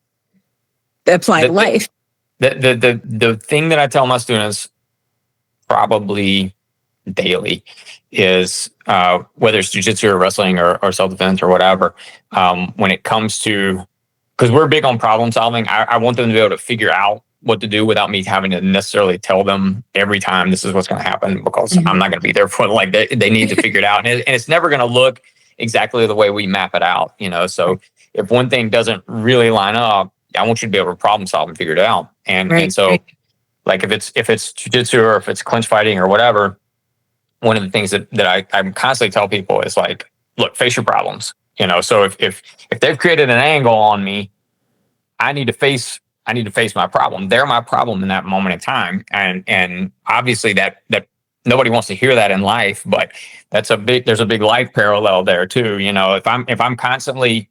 that apply to life. The thing that I tell my students probably daily is whether it's jiu-jitsu or wrestling or self-defense or whatever, when it comes to, because we're big on problem solving, I want them to be able to figure out what to do without me having to necessarily tell them every time this is what's going to happen, because I'm not going to be there for like they need to figure it out. And it's never going to look exactly the way we map it out, So if one thing doesn't really line up, I want you to be able to problem solve and figure it out. And so like if it's jiu-jitsu or if it's clinch fighting or whatever, one of the things that I constantly tell people is like, look, face your problems. So if they've created an angle on me, I need to face I need to face my problem. They're my problem in that moment in time. And obviously that nobody wants to hear that in life, but there's a big life parallel there too. You know, if I'm constantly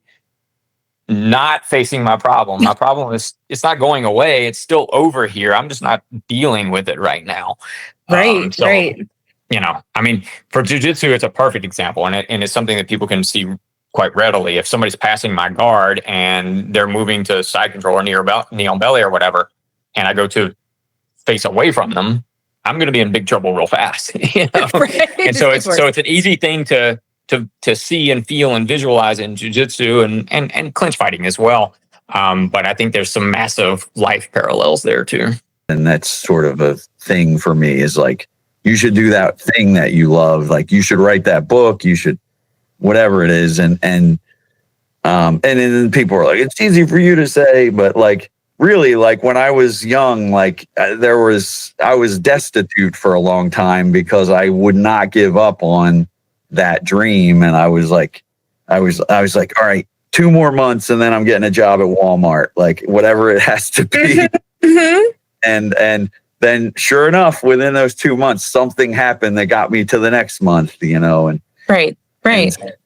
not facing my problem is, it's not going away. It's still over here. I'm just not dealing with it right now. Right. So, right. you know, I mean, for jujitsu, it's a perfect example, and it's something that people can see quite readily. If somebody's passing my guard and they're moving to side control or knee on belly or whatever, and I go to face away from them, I'm going to be in big trouble real fast. You know? Right. And so it's an easy thing to see and feel and visualize in jujitsu and clinch fighting as well. But I think there's some massive life parallels there too. And that's sort of a thing for me, is like, you should do that thing that you love. Like, you should write that book, you should, whatever it is. And then people are like, it's easy for you to say, but like, really, like when I was young, like I was destitute for a long time because I would not give up on that dream. And I was like, all right, 2 more months and then I'm getting a job at Walmart, like whatever it has to be. Mm-hmm. And then sure enough, within those 2 months, something happened that got me to the next month, you know, and Right.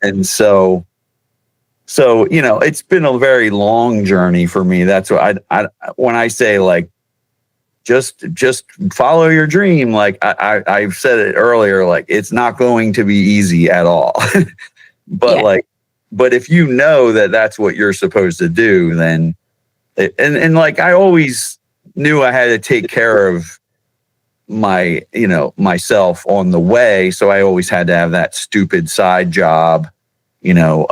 And so, you know, it's been a very long journey for me. That's what I when I say like, just follow your dream. Like I've said it earlier, like it's not going to be easy at all. But but if you know that that's what you're supposed to do, then, and like, I always knew I had to take care of myself on the way. So I always had to have that stupid side job, you know,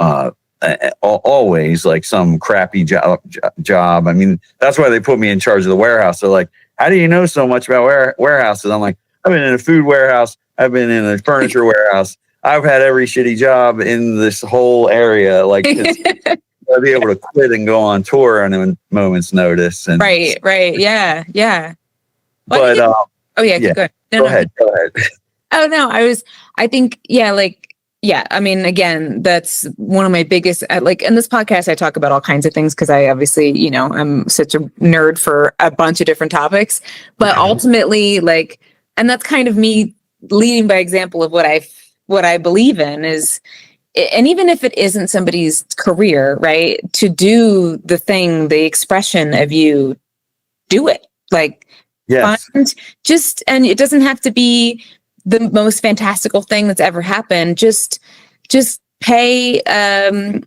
always like some crappy job. I mean, that's why they put me in charge of the warehouse. They're like, how do you know so much about warehouses? I'm like, I've been in a food warehouse. I've been in a furniture warehouse. I've had every shitty job in this whole area. Like, I'll be able to quit and go on tour on a moment's notice. And Right. Yeah. Well, but go ahead. Go ahead. Oh no, I mean, again, that's one of my biggest, like in this podcast, I talk about all kinds of things because I obviously, you know, I'm such a nerd for a bunch of different topics, but ultimately, like, and that's kind of me leading by example of what I believe in is, and even if it isn't somebody's career, right, to do the thing, the expression of you, do it. Like, yes. And it doesn't have to be the most fantastical thing that's ever happened. Just pay a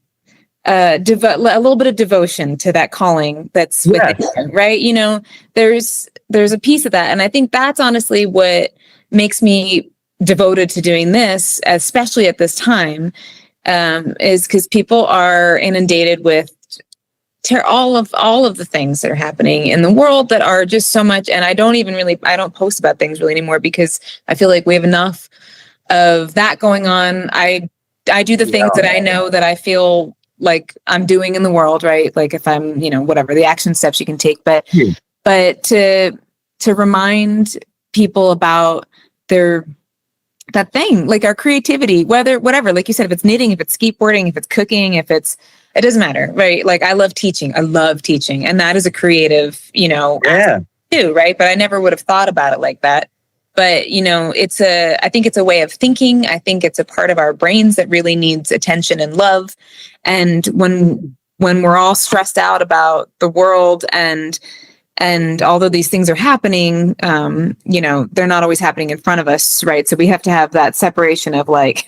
little bit of devotion to that calling that's within you, right? You know, there's a piece of that, and I think that's honestly what makes me devoted to doing this, especially at this time, is because people are inundated with all of the things that are happening in the world that are just so much. And I don't post about things really anymore because I feel like we have enough of that going on. I do the things that I know that I feel like I'm doing in the world, right? Like if I'm, you know, whatever the action steps you can take, but to remind people about that thing, like our creativity, whatever, like you said, if it's knitting, if it's skateboarding, if it's cooking, it doesn't matter, right? Like I love teaching, and that is a creative, you know, too, right? But I never would have thought about it like that. But, you know, I think it's a way of thinking. I think it's a part of our brains that really needs attention and love. And when we're all stressed out about the world and although these things are happening, you know, they're not always happening in front of us, right? So we have to have that separation of like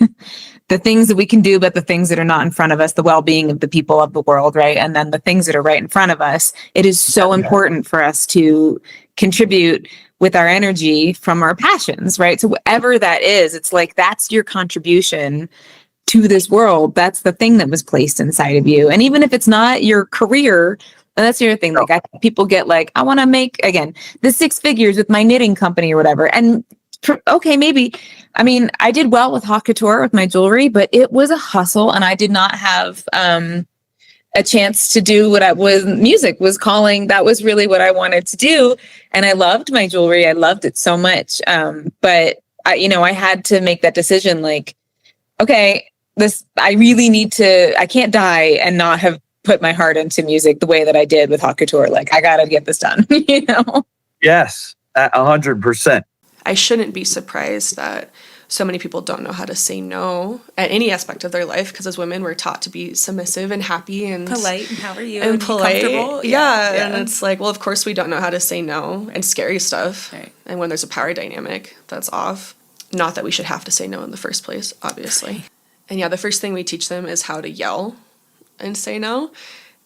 the things that we can do, but the things that are not in front of us, the well-being of the people of the world, right? And then the things that are right in front of us. It is so important for us to contribute with our energy from our passions, right? So whatever that is, it's like that's your contribution to this world. That's the thing that was placed inside of you. And even if it's not your career, and that's the other thing, like people get like, I want to make, again, the 6 figures with my knitting company or whatever. And okay, maybe, I mean, I did well with haute couture with my jewelry, but it was a hustle and I did not have a chance to do what music was calling. That was really what I wanted to do. And I loved my jewelry. I loved it so much. But I had to make that decision like, okay, I really need to, I can't die and not have put my heart into music the way that I did with Hot Couture. Like, I got to get this done, you know? Yes, 100%. I shouldn't be surprised that so many people don't know how to say no at any aspect of their life, because as women we're taught to be submissive and happy and polite and how are you and be polite. comfortable. Yeah. And it's like, well, of course we don't know how to say no, and scary stuff. Right. And when there's a power dynamic that's off, not that we should have to say no in the first place, obviously. And yeah, the first thing we teach them is how to yell and say no.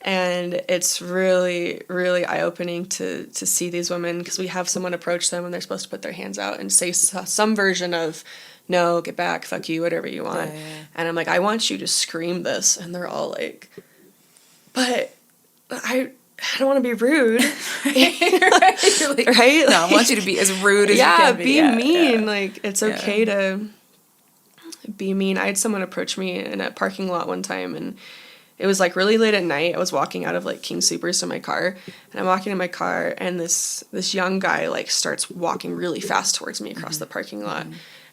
And it's really, really eye-opening to see these women, because we have someone approach them and they're supposed to put their hands out and say some version of no, get back, fuck you, whatever you want. Yeah. And I'm like, I want you to scream this. And they're all like, but I don't want to be rude. Right? Right? No, I want you to be as rude as you can be. Be mean. Like, it's okay to be mean. I had someone approach me in a parking lot one time, and it was like really late at night. I was walking out of like King Soopers to my car, and I'm walking in my car, and this young guy like starts walking really fast towards me across the parking lot.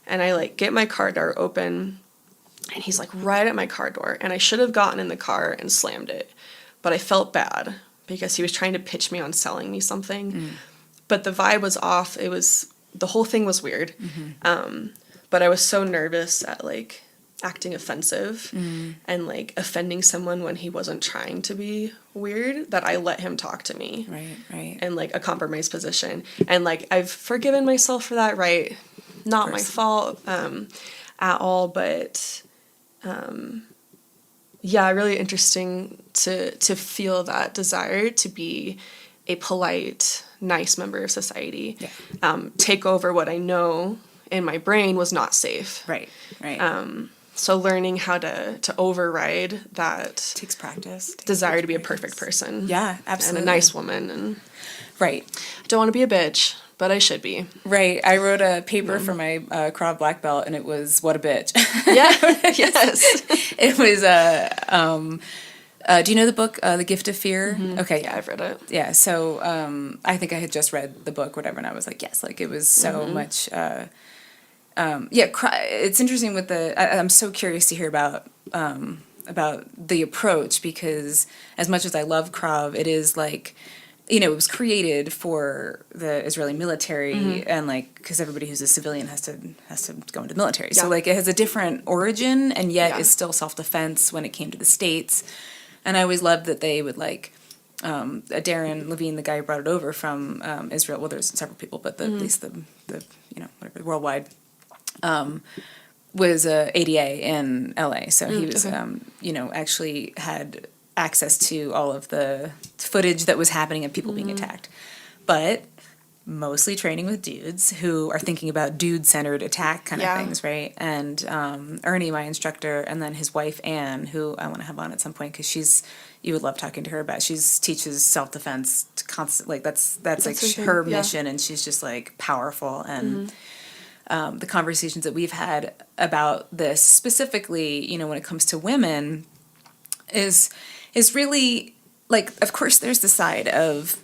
And I like get my car door open, and he's like right at my car door, and I should have gotten in the car and slammed it, but I felt bad because he was trying to pitch me on selling me something. But the vibe was off. The whole thing was weird. But I was so nervous at like acting offensive and like offending someone when he wasn't trying to be weird, that I let him talk to me. Right. And like a compromised position. And like, I've forgiven myself for that, right? Not my fault at all, but yeah, really interesting to feel that desire to be a polite, nice member of society. Take over what I know in my brain was not safe. Right. So learning how to override that takes practice. Desire to be a perfect person. Yeah, absolutely. And a nice woman. And right. I don't want to be a bitch, but I should be. Right. I wrote a paper for my Krav Black Belt, and it was "What a Bitch." Yeah. Yes. It was do you know the book The Gift of Fear? Okay. Yeah, I've read it. Yeah. So I think I had just read the book, whatever, and I was like, yes, like it was so much. It's interesting with I'm so curious to hear about the approach, because as much as I love Krav, it is like, you know, it was created for the Israeli military, and like, because everybody who's a civilian has to go into the military. So like, it has a different origin, and yet is still self-defense when it came to the States. And I always loved that they would like, Darren Levine, the guy who brought it over from Israel. Well, there's several people, but at least the whatever, worldwide. Was a ADA in LA, so he was actually had access to all of the footage that was happening of people being attacked, but mostly training with dudes who are thinking about dude-centered attack kind of things, right? And Ernie, my instructor, and then his wife Anne, who I want to have on at some point, because you would love talking to her about. She teaches self-defense constantly. Like that's like her mission, and she's just like powerful. And the conversations that we've had about this specifically, you know, when it comes to women, is really like, of course, there's the side of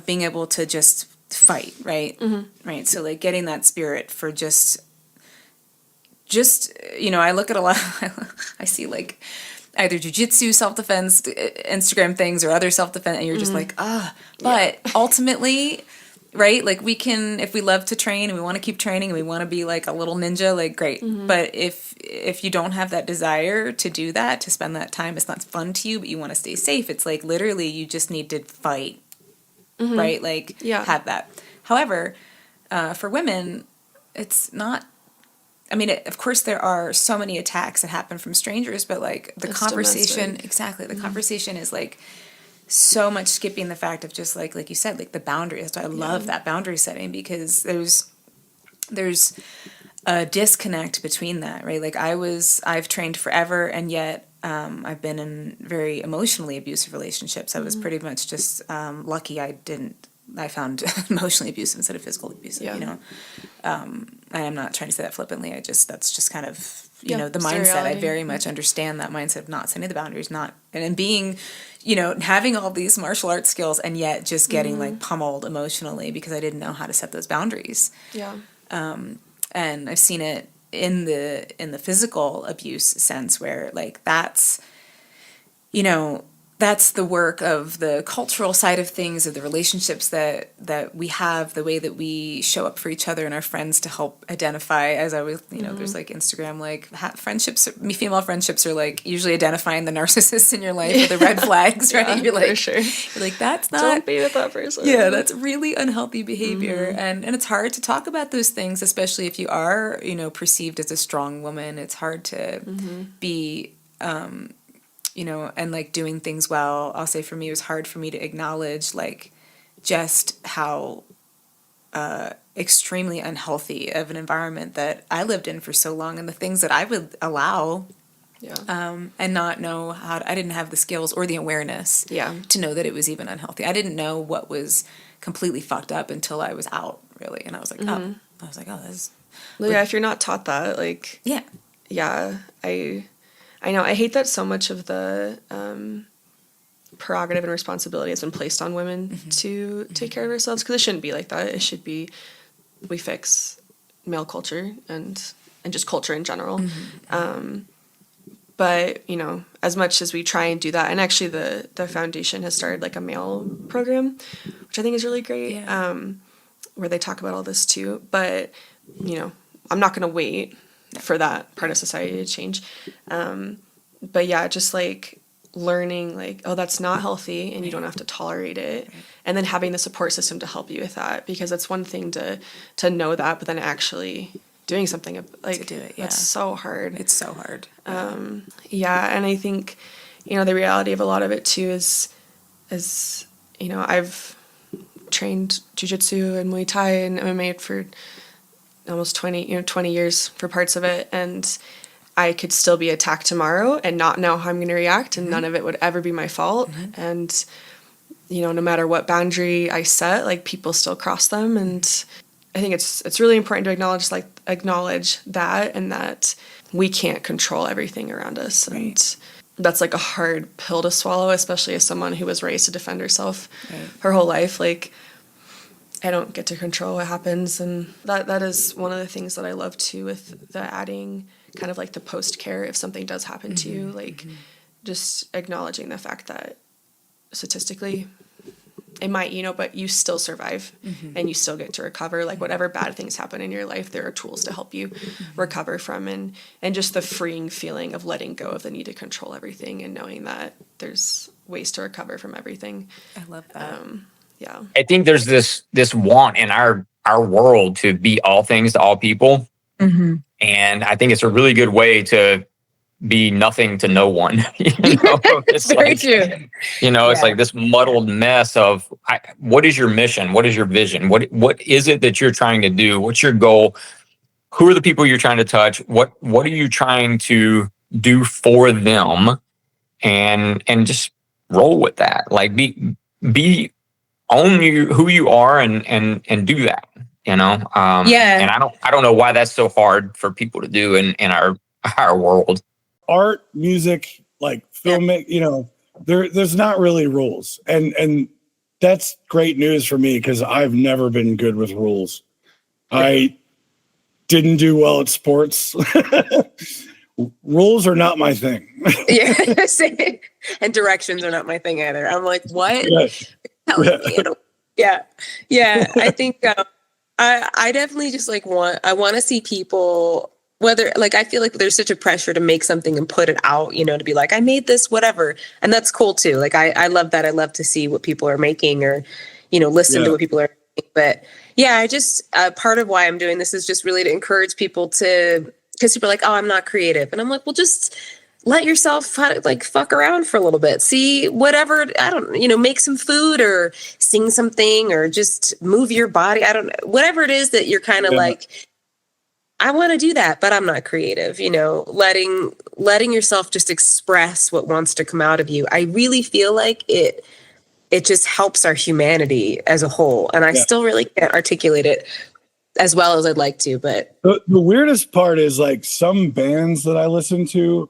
being able to just fight, right? Right. So like getting that spirit for just, you know, I look at a lot, I see like either jujitsu, self-defense, Instagram things, or other self-defense, and you're just like, but ultimately, right? Like we can, if we love to train and we want to keep training and we want to be like a little ninja, like great. But if you don't have that desire to do that, to spend that time, it's not fun to you, but you want to stay safe. It's like literally you just need to fight, right? Like have that. However, for women, it's not, I mean, of course there are so many attacks that happen from strangers, but like the conversation, exactly. The conversation is like, so much skipping the fact of just like you said, like the boundaries. That's why I love that boundary setting, because there's a disconnect between that, right? Like I've trained forever, and yet I've been in very emotionally abusive relationships. I was pretty much just lucky I found emotionally abusive instead of physical abusive, you know? I am not trying to say that flippantly. That's just kind of, you know, the mindset. I very much understand that mindset of not setting the boundaries, and being, you know, having all these martial arts skills and yet just getting like pummeled emotionally because I didn't know how to set those boundaries. And I've seen it in the physical abuse sense, where like that's, you know, that's the work of the cultural side of things, of the relationships that we have, the way that we show up for each other and our friends to help identify. As I was, there's like Instagram, like friendships, female friendships are like usually identifying the narcissists in your life or the red flags, right? Yeah, you're like, for sure. you're like, that's not. Don't be with that person. Yeah, that's really unhealthy behavior, and it's hard to talk about those things, especially if you are, perceived as a strong woman. It's hard to be. And like doing things well. I'll say for me, it was hard for me to acknowledge like just how extremely unhealthy of an environment that I lived in for so long, and the things that I would allow, and not know I didn't have the skills or the awareness to know that it was even unhealthy. I didn't know what was completely fucked up until I was out, really. And I was like, oh, this. Well, yeah, if you're not taught that, like, I know. I hate that so much of the prerogative and responsibility has been placed on women to take care of ourselves, because it shouldn't be like that. It should be we fix male culture and just culture in general. But, as much as we try and do that, and actually the foundation has started like a male program, which I think is really great, where they talk about all this too. But, I'm not going to wait for that part of society to change. But yeah, just like learning like, oh, that's not healthy and you don't have to tolerate it. And then having the support system to help you with that, because it's one thing to know that, but then actually doing something like to do it. That's so hard. It's so hard. And I think, the reality of a lot of it too is, I've trained jiu-jitsu and Muay Thai and MMA for almost 20 years for parts of it, and I could still be attacked tomorrow and not know how I'm going to react, and none of it would ever be my fault. And no matter what boundary I set, like, people still cross them, and I think it's really important to acknowledge that, and that we can't control everything around us. Right. And that's like a hard pill to swallow, especially as someone who was raised to defend herself her whole life. Like, I don't get to control what happens, and that is one of the things that I love too, with the adding kind of like the post care if something does happen to you, like just acknowledging the fact that statistically it might, but you still survive and you still get to recover. Like, whatever bad things happen in your life, there are tools to help you recover from, and just the freeing feeling of letting go of the need to control everything and knowing that there's ways to recover from everything. I love that. Yeah. I think there's this want in our world to be all things to all people. And I think it's a really good way to be nothing to no one. It's very like, true. It's like this muddled mess of what is your mission? What is your vision? What is it that you're trying to do? What's your goal? Who are the people you're trying to touch? What are you trying to do for them? And just roll with that. Like, be own who you are and do that. And I don't know why that's so hard for people to do in our world. Art, music, like filming, there's not really rules. And that's great news for me, because I've never been good with rules. I didn't do well at sports. Rules are not my thing. And directions are not my thing either. I'm like, what? Yeah. Yeah. I think I definitely just I want to see people, whether I feel like there's such a pressure to make something and put it out, to be like, I made this, whatever. And that's cool too. Like, I love that. I love to see what people are making, or, listen to what people are making. But yeah, I just, part of why I'm doing this is just really to encourage people because people are like, oh, I'm not creative. And I'm like, well, just let yourself fuck around for a little bit, see whatever, make some food or sing something or just move your body. I don't know, whatever it is that you're kind of like, I want to do that, but I'm not creative, letting yourself just express what wants to come out of you. I really feel like it just helps our humanity as a whole. And I still really can't articulate it as well as I'd like to, but the weirdest part is like some bands that I listen to,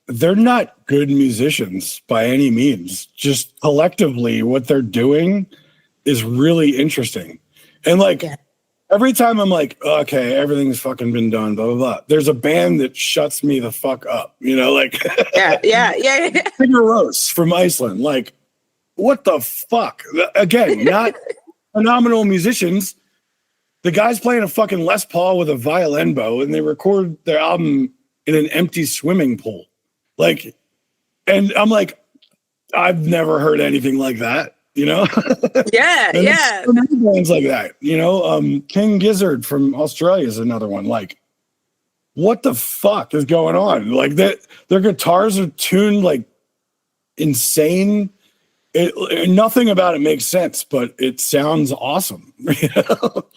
they're not good musicians by any means. Just collectively, what they're doing is really interesting. And every time I'm like, okay, everything's fucking been done, blah, blah, blah. There's a band that shuts me the fuck up, like Yeah. Sigur Rós from Iceland. Like, what the fuck? Again, not phenomenal musicians. The guy's playing a fucking Les Paul with a violin bow, and they record their album in an empty swimming pool. Like, and I'm like, I've never heard anything like that, Yeah. Bands like that, King Gizzard from Australia is another one. Like, what the fuck is going on? Like, that their guitars are tuned like insane. Nothing about it makes sense, but it sounds awesome.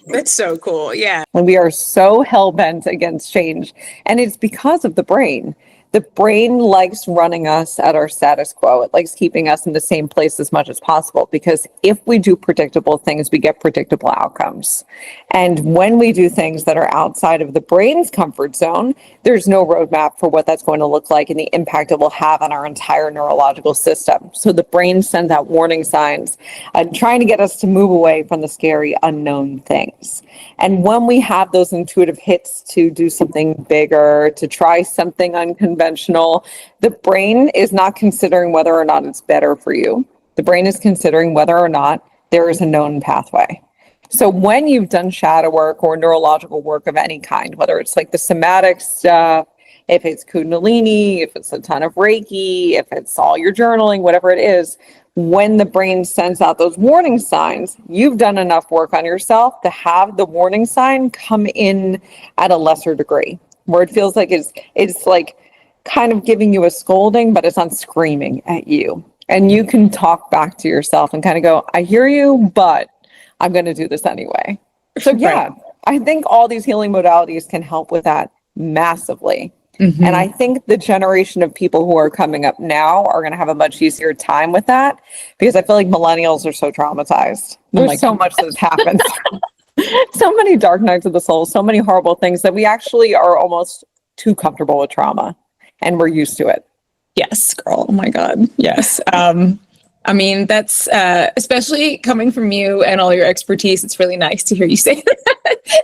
That's so cool. Yeah. When we are so hell-bent against change, and it's because of the brain. The brain likes running us at our status quo. It likes keeping us in the same place as much as possible, because if we do predictable things, we get predictable outcomes. And when we do things that are outside of the brain's comfort zone, there's no roadmap for what that's going to look like and the impact it will have on our entire neurological system. So the brain sends out warning signs and trying to get us to move away from the scary unknown things. And when we have those intuitive hits to do something bigger, to try something unconventional, the brain is not considering whether or not it's better for you. The brain is considering whether or not there is a known pathway. So when you've done shadow work or neurological work of any kind, whether it's like the somatic stuff, if it's Kundalini, if it's a ton of Reiki, if it's all your journaling, whatever it is, when the brain sends out those warning signs, you've done enough work on yourself to have the warning sign come in at a lesser degree, where it feels like it's like kind of giving you a scolding, but it's not screaming at you. And you can talk back to yourself and kind of go, I hear you, but I'm going to do this anyway. So yeah, right. I think all these healing modalities can help with that massively. Mm-hmm. And I think the generation of people who are coming up now are going to have a much easier time with that, because I feel like millennials are so traumatized. There's so much that's happened. So many dark nights of the soul, so many horrible things that we actually are almost too comfortable with trauma, and we're used to it. Yes, girl. Oh my God. Yes. I mean, that's especially coming from you and all your expertise. It's really nice to hear you say that.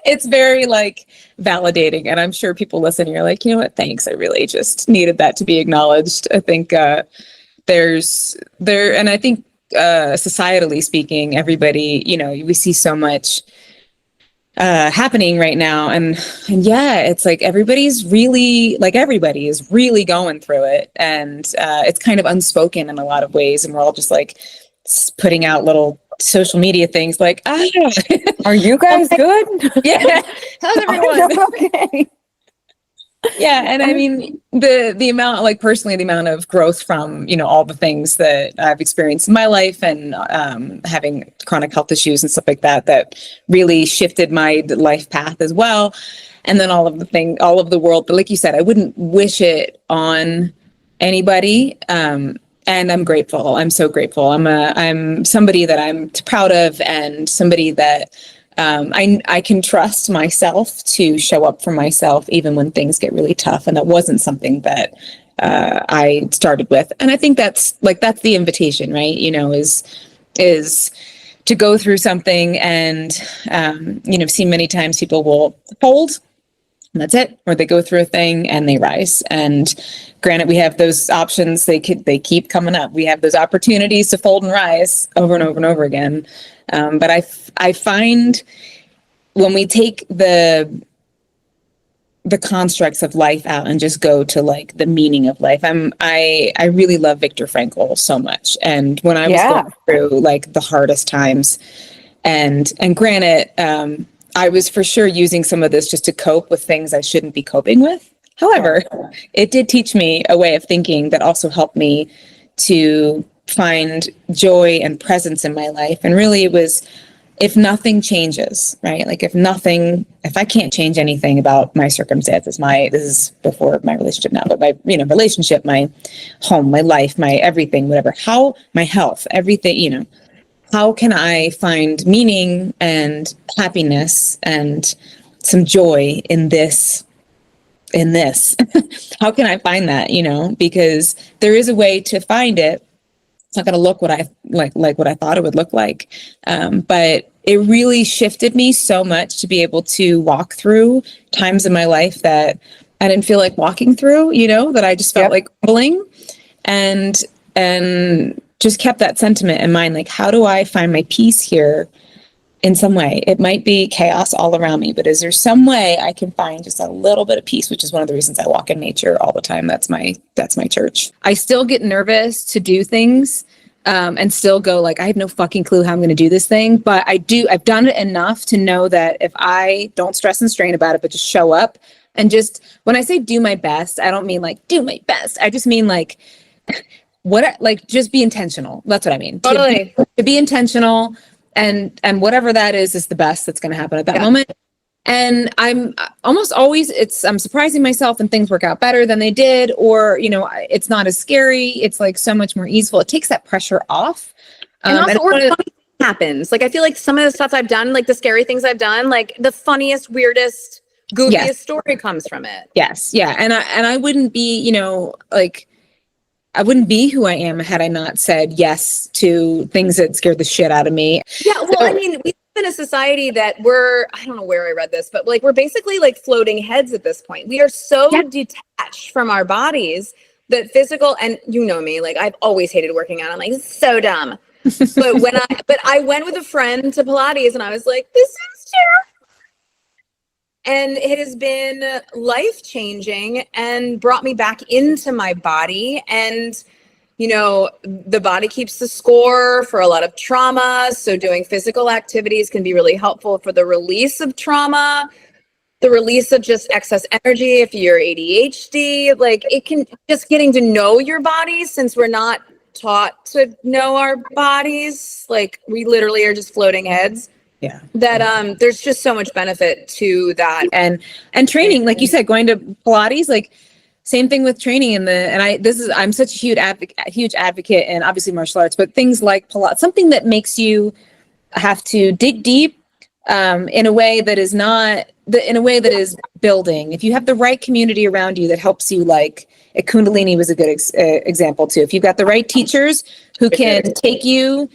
It's very validating. And I'm sure people listen and you're like, you know what? Thanks. I really just needed that to be acknowledged. I think and I think societally speaking, everybody, we see so much happening right now. And yeah, it's like everybody is really going through it. And it's kind of unspoken in a lot of ways. And we're all just putting out little social media things like, are you guys good? Yeah. How's everyone? Okay. Yeah. And I mean, the amount, personally, the amount of growth from, all the things that I've experienced in my life and having chronic health issues and stuff like that really shifted my life path as well. And then all of the world. But like you said, I wouldn't wish it on anybody. And I'm grateful. I'm so grateful. I'm somebody that I'm proud of, and somebody that I can trust myself to show up for myself even when things get really tough. And that wasn't something that I started with. And I think that's the invitation, right? Is to go through something and, see many times people will fold and that's it, or they go through a thing and they rise. And granted, we have those options. They keep coming up. We have those opportunities to fold and rise over and over and over again. But I find when we take the constructs of life out and just go to the meaning of life, I really love Viktor Frankl so much. And when I was going through the hardest times, and granted, I was for sure using some of this just to cope with things I shouldn't be coping with. However, it did teach me a way of thinking that also helped me to find joy and presence in my life. And really it was, if nothing changes, right? If I can't change anything about my circumstances, this is before my relationship now, but my, relationship, my home, my life, my everything, whatever, my health, everything, how can I find meaning and happiness and some joy in this? How can I find that, because there is a way to find it. It's not going to look what I what I thought it would look like. But it really shifted me so much to be able to walk through times in my life that I didn't feel like walking through, that I just felt like pulling, and just kept that sentiment in mind. Like, how do I find my peace here in some way? It might be chaos all around me, but is there some way I can find just a little bit of peace, which is one of the reasons I walk in nature all the time. That's my church. I still get nervous to do things, and still go like, I have no fucking clue how I'm going to do this thing. But I've done it enough to know that if I don't stress and strain about it, but just show up and just, when I say do my best, I don't mean like do my best. I just mean like, just be intentional. That's what I mean. Totally. To be intentional, and whatever that is the best that's going to happen at that moment. And I'm almost always, I'm surprising myself and things work out better than they did, or, it's not as scary. It's like so much more easeful. It takes that pressure off. And also, funny happens. Like, I feel like some of the stuff I've done, like the scary things I've done, like the funniest, weirdest, goofiest story comes from it. Yes. Yeah. And I wouldn't be, I wouldn't be who I am had I not said yes to things that scared the shit out of me. Yeah. Well, I mean, we live in a society that I don't know where I read this, but like, we're basically like floating heads at this point. We are so detached from our bodies that physical, and me, like I've always hated working out. I'm like, it's so dumb. But I went with a friend to Pilates and I was like, this is terrible. And it has been life-changing and brought me back into my body. And, the body keeps the score for a lot of trauma. So doing physical activities can be really helpful for the release of trauma, the release of just excess energy. If you're ADHD, like it can just getting to know your body, since we're not taught to know our bodies. Like we literally are just floating heads. Yeah. That there's just so much benefit to that. And training, like you said, going to Pilates, like same thing with training I'm such a huge advocate in obviously martial arts, but things like Pilates, something that makes you have to dig deep in a way that is is building. If you have the right community around you that helps you, like Kundalini was a good example too. If you've got the right teachers who can take you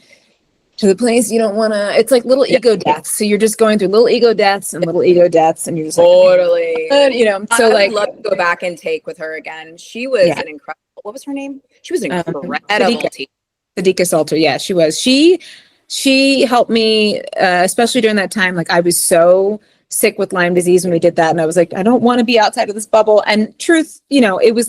to the place you don't want to, it's like little ego deaths. So you're just going through little ego deaths, and you're just totally, like, so I would love to go back and take with her again. She was an incredible, what was her name? She was an incredible teacher. Sadika Salter. Yeah, she was. She helped me, especially during that time. Like I was so sick with Lyme disease when we did that. And I was like, I don't want to be outside of this bubble. And truth, I was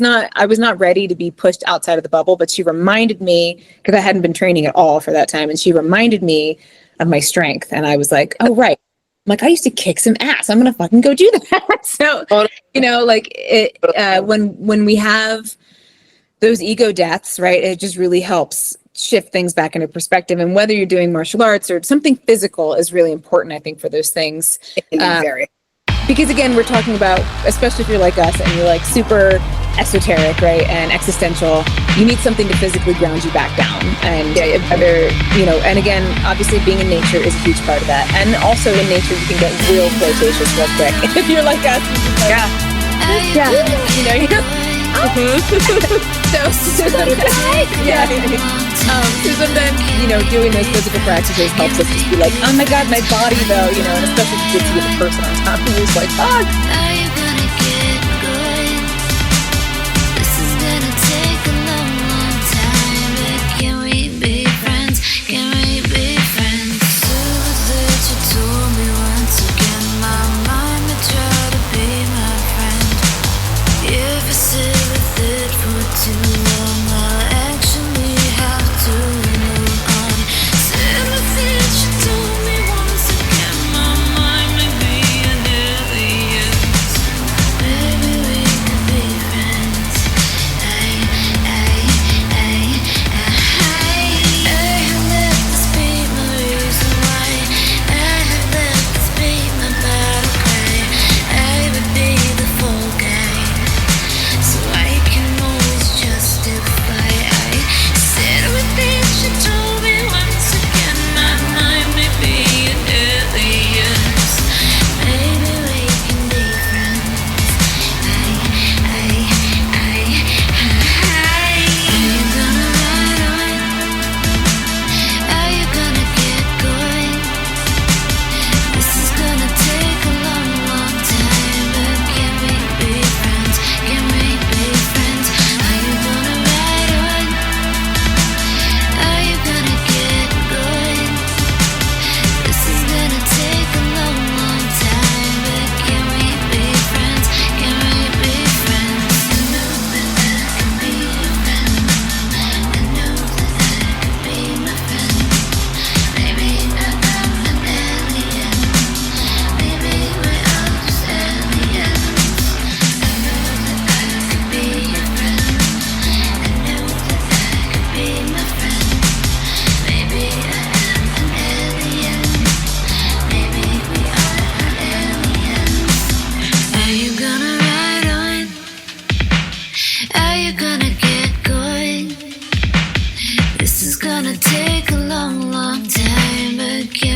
not ready to be pushed outside of the bubble, but she reminded me, because I hadn't been training at all for that time. And she reminded me of my strength. And I was like, oh, right. I'm like, I used to kick some ass. I'm going to fucking go do that. So, when we have those ego deaths, right, it just really helps shift things back into perspective. And whether you're doing martial arts or something physical is really important, I think, for those things. Because again, we're talking about, especially if you're like us and you're like super esoteric, right, and existential, you need something to physically ground you back down. And and again, obviously being in nature is a huge part of that. And also in nature, you can get real flirtatious real quick. If you're like us, so sometimes, doing those physical practices helps us just be like, oh my God, my body though, and especially if you get to be the person on top of you, it's like, fuck. is gonna take a long, long time, but can